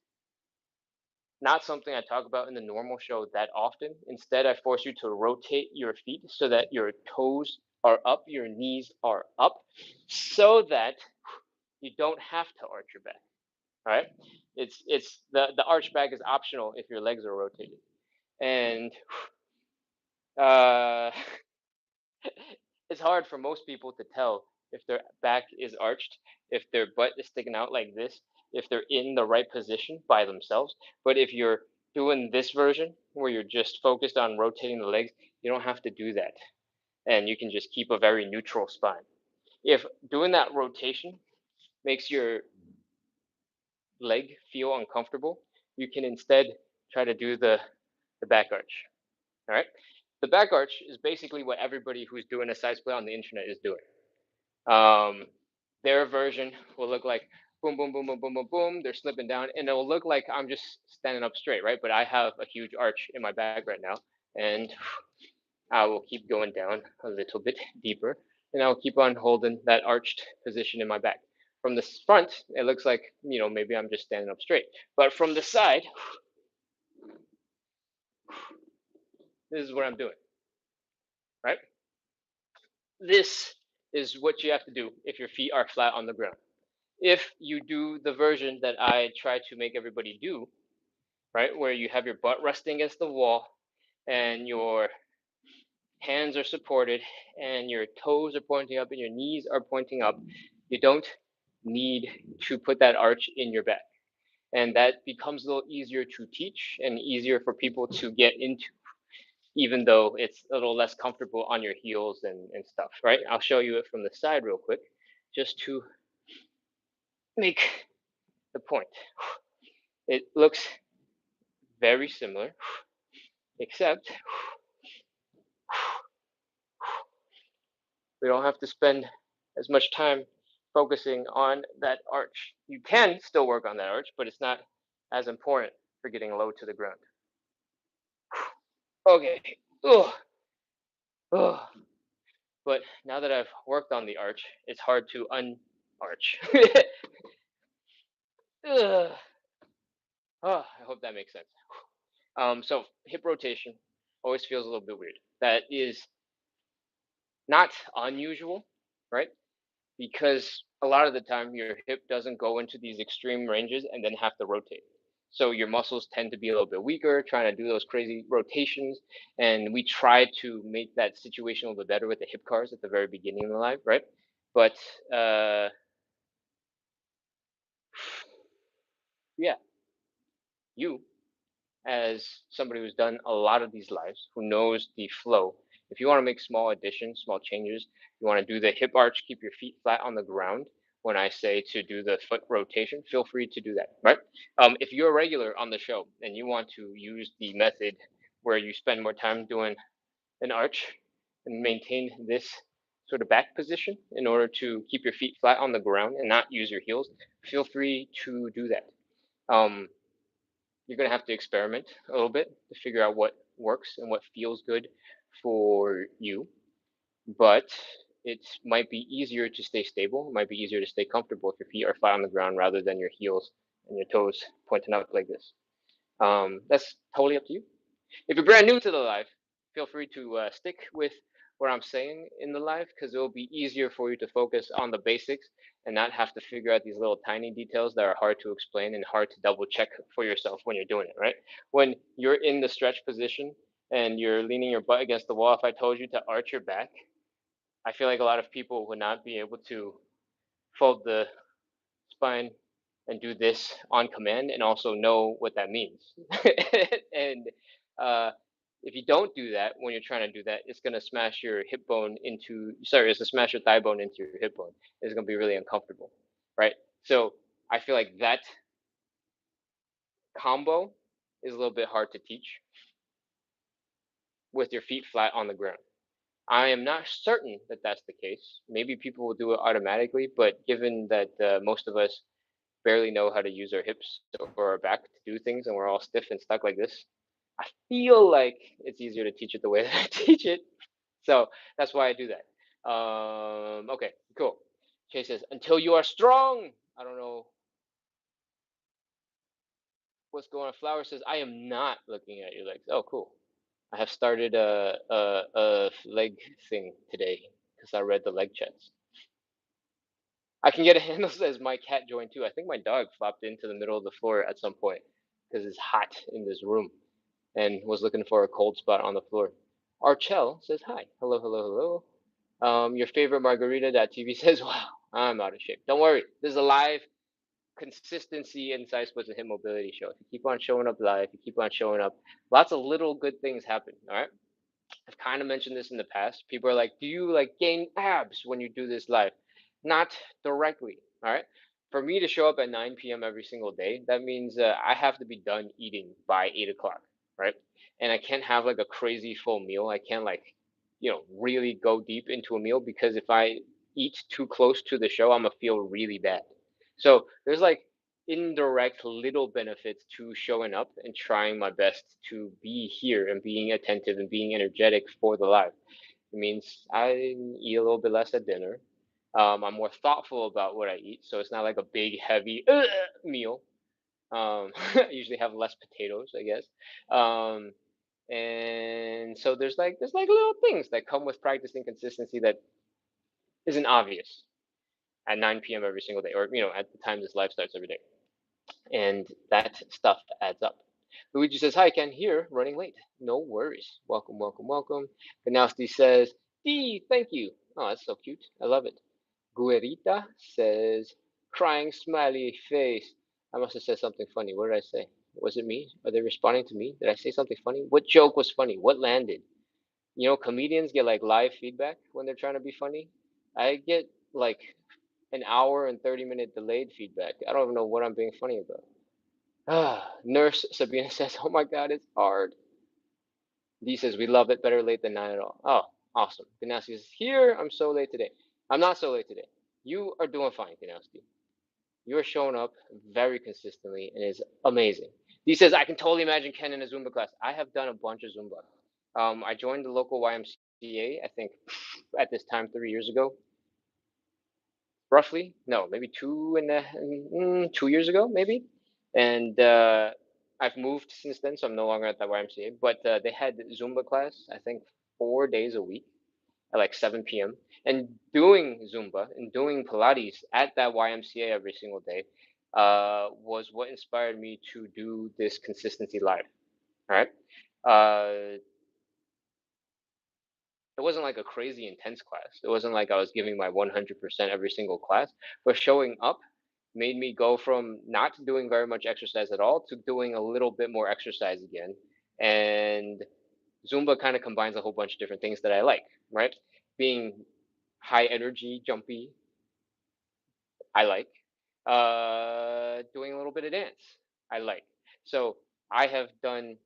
not something I talk about in the normal show that often. Instead, I force you to rotate your feet so that your toes are up, your knees are up, so that you don't have to arch your back. All right, it's the arch back is optional if your legs are rotated, and uh, it's hard for most people to tell if their back is arched, if their butt is sticking out like this, if they're in the right position by themselves. But if you're doing this version where you're just focused on rotating the legs, you don't have to do that, and you can just keep a very neutral spine. If doing that rotation makes your leg feel uncomfortable, you can instead try to do the back arch. All right. The back arch is basically what everybody who's doing a side split on the internet is doing. Um, their version will look like boom, boom, boom, boom, boom, boom, boom. They're slipping down, and it will look like I'm just standing up straight, right? But I have a huge arch in my back right now, and I will keep going down a little bit deeper, and I'll keep on holding that arched position in my back. From the front, it looks like, maybe I'm just standing up straight. But from the side, this is what I'm doing, right? This is what you have to do if your feet are flat on the ground. If you do the version that I try to make everybody do, right, where you have your butt resting against the wall and your hands are supported and your toes are pointing up and your knees are pointing up, you don't need to put that arch in your back. And that becomes a little easier to teach and easier for people to get into, even though it's a little less comfortable on your heels and stuff, right? I'll show you it from the side real quick, just to make the point. It looks very similar, except we don't have to spend as much time focusing on that arch. You can still work on that arch, but it's not as important for getting low to the ground. Okay. Ugh. Ugh. But now that I've worked on the arch, it's hard to unarch. Ugh. Oh, I hope that makes sense. So hip rotation always feels a little bit weird. That is not unusual, right? Because a lot of the time your hip doesn't go into these extreme ranges and then have to rotate. So your muscles tend to be a little bit weaker, trying to do those crazy rotations. And we try to make that situation a little bit better with the hip cars at the very beginning of the live, right? But yeah, you as somebody who's done a lot of these lives, who knows the flow, if you want to make small additions, small changes, you want to do the hip arch, keep your feet flat on the ground. When I say to do the foot rotation, feel free to do that, right? If you're a regular on the show and you want to use the method where you spend more time doing an arch and maintain this sort of back position in order to keep your feet flat on the ground and not use your heels, feel free to do that. You're going to have to experiment a little bit to figure out what works and what feels good for you. But it might be easier to stay stable. It might be easier to stay comfortable if your feet are flat on the ground rather than your heels and your toes pointing up like this. That's totally up to you. If you're brand new to the live, feel free to stick with what I'm saying in the live, because it will be easier for you to focus on the basics and not have to figure out these little tiny details that are hard to explain and hard to double check for yourself when you're doing it, right? When you're in the stretch position, and you're leaning your butt against the wall, if I told you to arch your back, I feel like a lot of people would not be able to fold the spine and do this on command and also know what that means. And uh, if you don't do that when you're trying to do that, it's gonna smash your hip bone into sorry, it's gonna smash your thigh bone into your hip bone. It's gonna be really uncomfortable, right? So I feel like that combo is a little bit hard to teach with your feet flat on the ground. I am not certain that that's the case. Maybe people will do it automatically, but given that most of us barely know how to use our hips or our back to do things and we're all stiff and stuck like this, I feel like it's easier to teach it the way that I teach it. So that's why I do that. Okay, cool. Chase says, until you are strong. I don't know what's going on. Flower says, I am not looking at your legs. Oh, cool. I have started a leg thing today because I read the leg chats. I can get a handle says my cat joined too. I think my dog flopped into the middle of the floor at some point because it's hot in this room and was looking for a cold spot on the floor. Archel says hi. Hello, hello, hello. Your favorite margarita.tv says, wow, I'm out of shape. Don't worry. There's a live consistency inside Splits and Hip Mobility show. If you keep on showing up live, you keep on showing up, lots of little good things happen. All right. I've kind of mentioned this in the past. People are like, "Do you like gain abs when you do this live?" Not directly. All right. For me to show up at 9 p.m. every single day, that means I have to be done eating by 8 o'clock, right? And I can't have like a crazy full meal. I can't like, really go deep into a meal because if I eat too close to the show, I'm gonna feel really bad. So there's like indirect little benefits to showing up and trying my best to be here and being attentive and being energetic for the live. It means I eat a little bit less at dinner. I'm more thoughtful about what I eat, so it's not like a big, heavy meal. I usually have less potatoes, I guess. Um, and so there's like little things that come with practicing consistency that isn't obvious at 9 p.m. every single day, or at the time this live starts every day. And that stuff adds up. Luigi says, hi, Ken, here, running late. No worries. Welcome, welcome, welcome. Ganowski says, D, thank you. Oh, that's so cute. I love it. Guerita says, crying smiley face. I must have said something funny. What did I say? Was it me? Are they responding to me? Did I say something funny? What joke was funny? What landed? Comedians get like live feedback when they're trying to be funny. I get like an hour and 30-minute delayed feedback. I don't even know what I'm being funny about. Nurse Sabina says, "Oh my God, it's hard." D says, "We love it. Better late than not at all." Oh, awesome. Ganowski says, "Here, I'm so late today." I'm not so late today. You are doing fine, Ganowski. You are showing up very consistently and it's amazing. D says, "I can totally imagine Ken in a Zumba class." I have done a bunch of Zumba. I joined the local YMCA, I think, at this time 3 years ago, roughly. No, maybe 2 years ago, maybe. And I've moved since then, so I'm no longer at the YMCA. But they had Zumba class, I think, 4 days a week at like 7 p.m. And doing Zumba and doing Pilates at that YMCA every single day was what inspired me to do this consistency live. All right. Uh, it wasn't like a crazy intense class. It wasn't like I was giving my 100% every single class, but showing up made me go from not doing very much exercise at all to doing a little bit more exercise again. And Zumba kind of combines a whole bunch of different things that I like, right? Being high energy, jumpy, I like. Doing a little bit of dance, I like. So I have done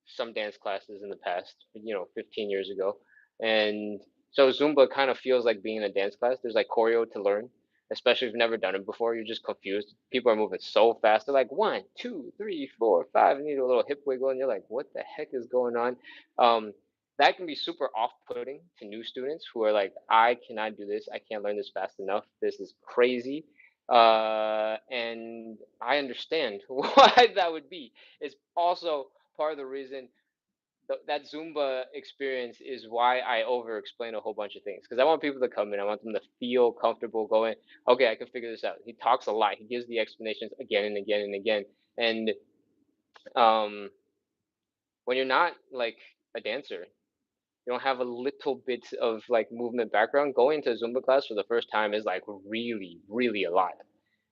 some dance classes in the past, 15 years ago. And so Zumba kind of feels like being in a dance class. There's like choreo to learn, especially if you've never done it before. You're just confused. People are moving so fast. They're like 1, 2, 3, 4, 5. You need a little hip wiggle, and you're like, what the heck is going on? Um, that can be super off-putting to new students who are like, I cannot do this. I can't learn this fast enough. This is crazy. And I understand why that would be. It's also part of the reason that Zumba experience is why I over explain a whole bunch of things because I want people to come in. I want them to feel comfortable going, okay, I can figure this out. He talks a lot. He gives the explanations again and again and again. And um, when you're not like a dancer, you don't have a little bit of like movement background, going to Zumba class for the first time is like really, really a lot.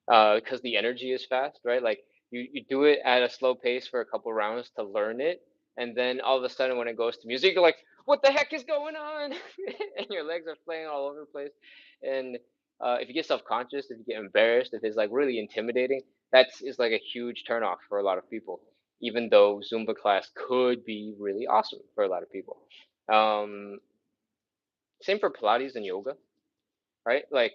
Because the energy is fast, right? Like you do it at a slow pace for a couple rounds to learn it, and then all of a sudden when it goes to music, you're like, "What the heck is going on?" And your legs are playing all over the place. And if you get self-conscious, if you get embarrassed, if it's like really intimidating, that's is like a huge turnoff for a lot of people. Even though Zumba class could be really awesome for a lot of people. Um, Same for Pilates and yoga, right? Like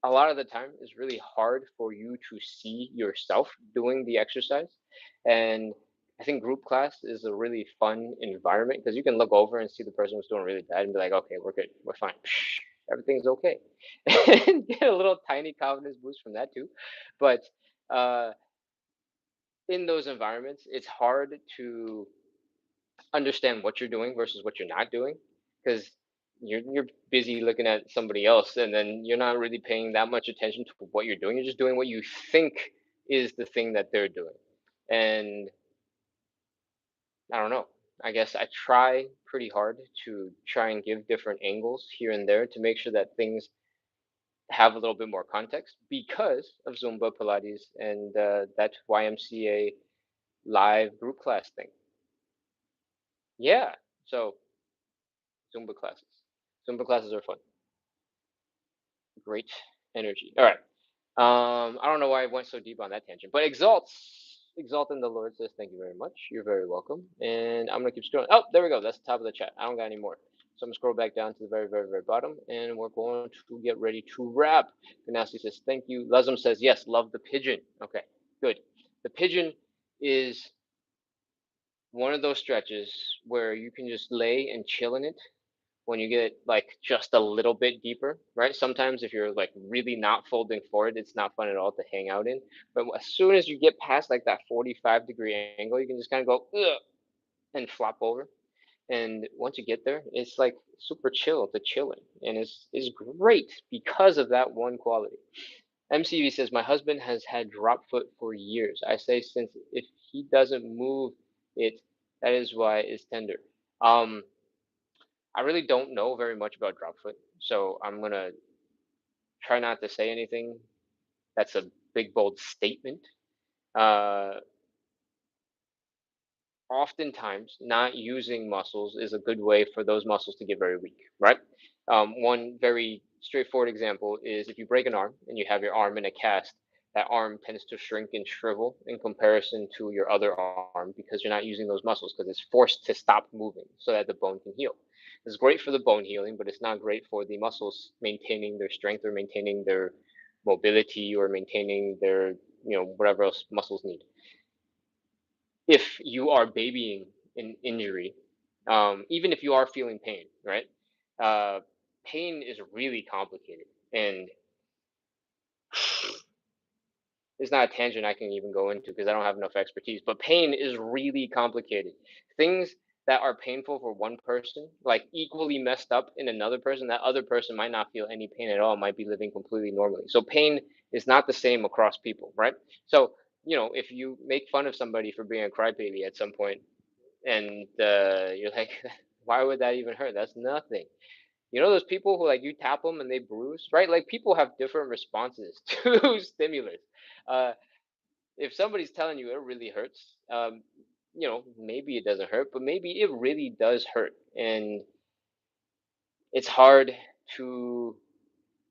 a lot of the time it's really hard for you to see yourself doing the exercise. And I think group class is a really fun environment because you can look over and see the person who's doing really bad and be like, okay, we're good, we're fine, everything's okay. And get a little tiny confidence boost from that too. But uh, in those environments, it's hard to understand what you're doing versus what you're not doing because you're busy looking at somebody else, and then you're not really paying that much attention to what you're doing. You're just doing what you think is the thing that they're doing. And I don't know, I guess I try pretty hard to try and give different angles here and there to make sure that things have a little bit more context because of Zumba, Pilates, and that YMCA live group class thing. Yeah, so Zumba classes. Zumba classes are fun. Great energy. All right. I don't know why I went so deep on that tangent, but exalt in the Lord says, "Thank you very much. You're very welcome." And I'm gonna keep scrolling. Oh, there we go. That's the top of the chat. I don't got any more. So I'm gonna scroll back down to the very, very, very bottom, and we're going to get ready to wrap. Ganassi says, "Thank you." Lesum says, "Yes, love the pigeon." Okay, good. The pigeon is one of those stretches where you can just lay and chill in it when you get like just a little bit deeper, right? Sometimes if you're like really not folding forward, it's not fun at all to hang out in. But as soon as you get past like that 45-degree angle, you can just kind of go ugh, and flop over. And once you get there, it's like super chill to chill in, and it's great because of that one quality. MCV says my husband has had drop foot for years. I say since if he doesn't move it, that is why it's tender. Um, I really don't know very much about dropfoot, so I'm gonna try not to say anything that's a big bold statement. Uh, Oftentimes, not using muscles is a good way for those muscles to get very weak, right? One very straightforward example is if you break an arm and you have your arm in a cast, that arm tends to shrink and shrivel in comparison to your other arm because you're not using those muscles because it's forced to stop moving so that the bone can heal. It's great for the bone healing, but it's not great for the muscles maintaining their strength or maintaining their mobility or maintaining their, whatever else muscles need. If you are babying an injury, even if you are feeling pain, right? Uh, Pain is really complicated, and it's not a tangent I can even go into because I don't have enough expertise. But pain is really complicated. Things that are painful for one person, like equally messed up in another person, that other person might not feel any pain at all, might be living completely normally. So pain is not the same across people, right? So if you make fun of somebody for being a crybaby at some point, and you're like, why would that even hurt? That's nothing. Those people who like you tap them and they bruise, right? Like people have different responses to stimulus. Uh, if somebody's telling you it really hurts, maybe it doesn't hurt, but maybe it really does hurt, and it's hard to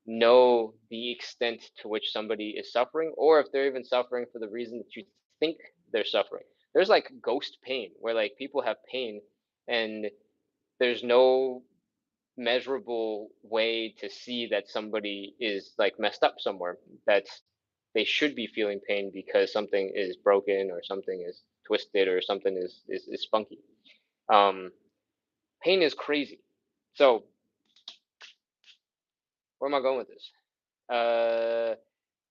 know the extent to which somebody is suffering, or if they're even suffering for the reason that you think they're suffering. There's like ghost pain, where like people have pain, and there's no measurable way to see that somebody is like messed up somewhere, that they should be feeling pain because something is broken or something is twisted or something is funky. um Pain is crazy. So where am I going with this?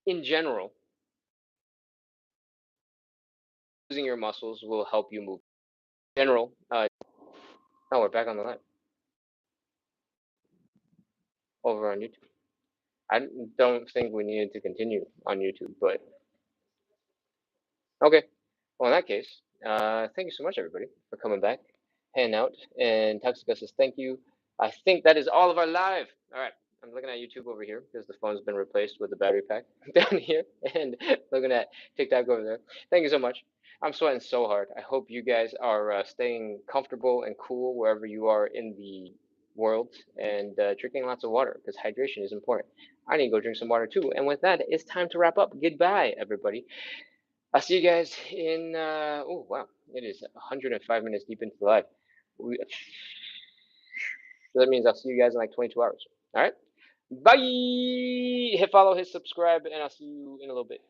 In general, using your muscles will help you move. In general, oh, we're back on the line over on YouTube. I don't think we needed to continue on YouTube, but okay. Well, in that case, thank you so much, everybody, for coming back. Hangout. And Toxica says, thank you. I think that is all of our live. All right. I'm looking at YouTube over here because the phone's been replaced with the battery pack down here, and looking at TikTok over there. Thank you so much. I'm sweating so hard. I hope you guys are staying comfortable and cool wherever you are in the world, and drinking lots of water because hydration is important. I need to go drink some water too. And with that, it's time to wrap up. Goodbye, everybody. I'll see you guys in. Oh wow, it is 105 minutes deep into the live. We, so that means I'll see you guys in like 22 hours. All right. Bye. Hit follow, hit subscribe, and I'll see you in a little bit.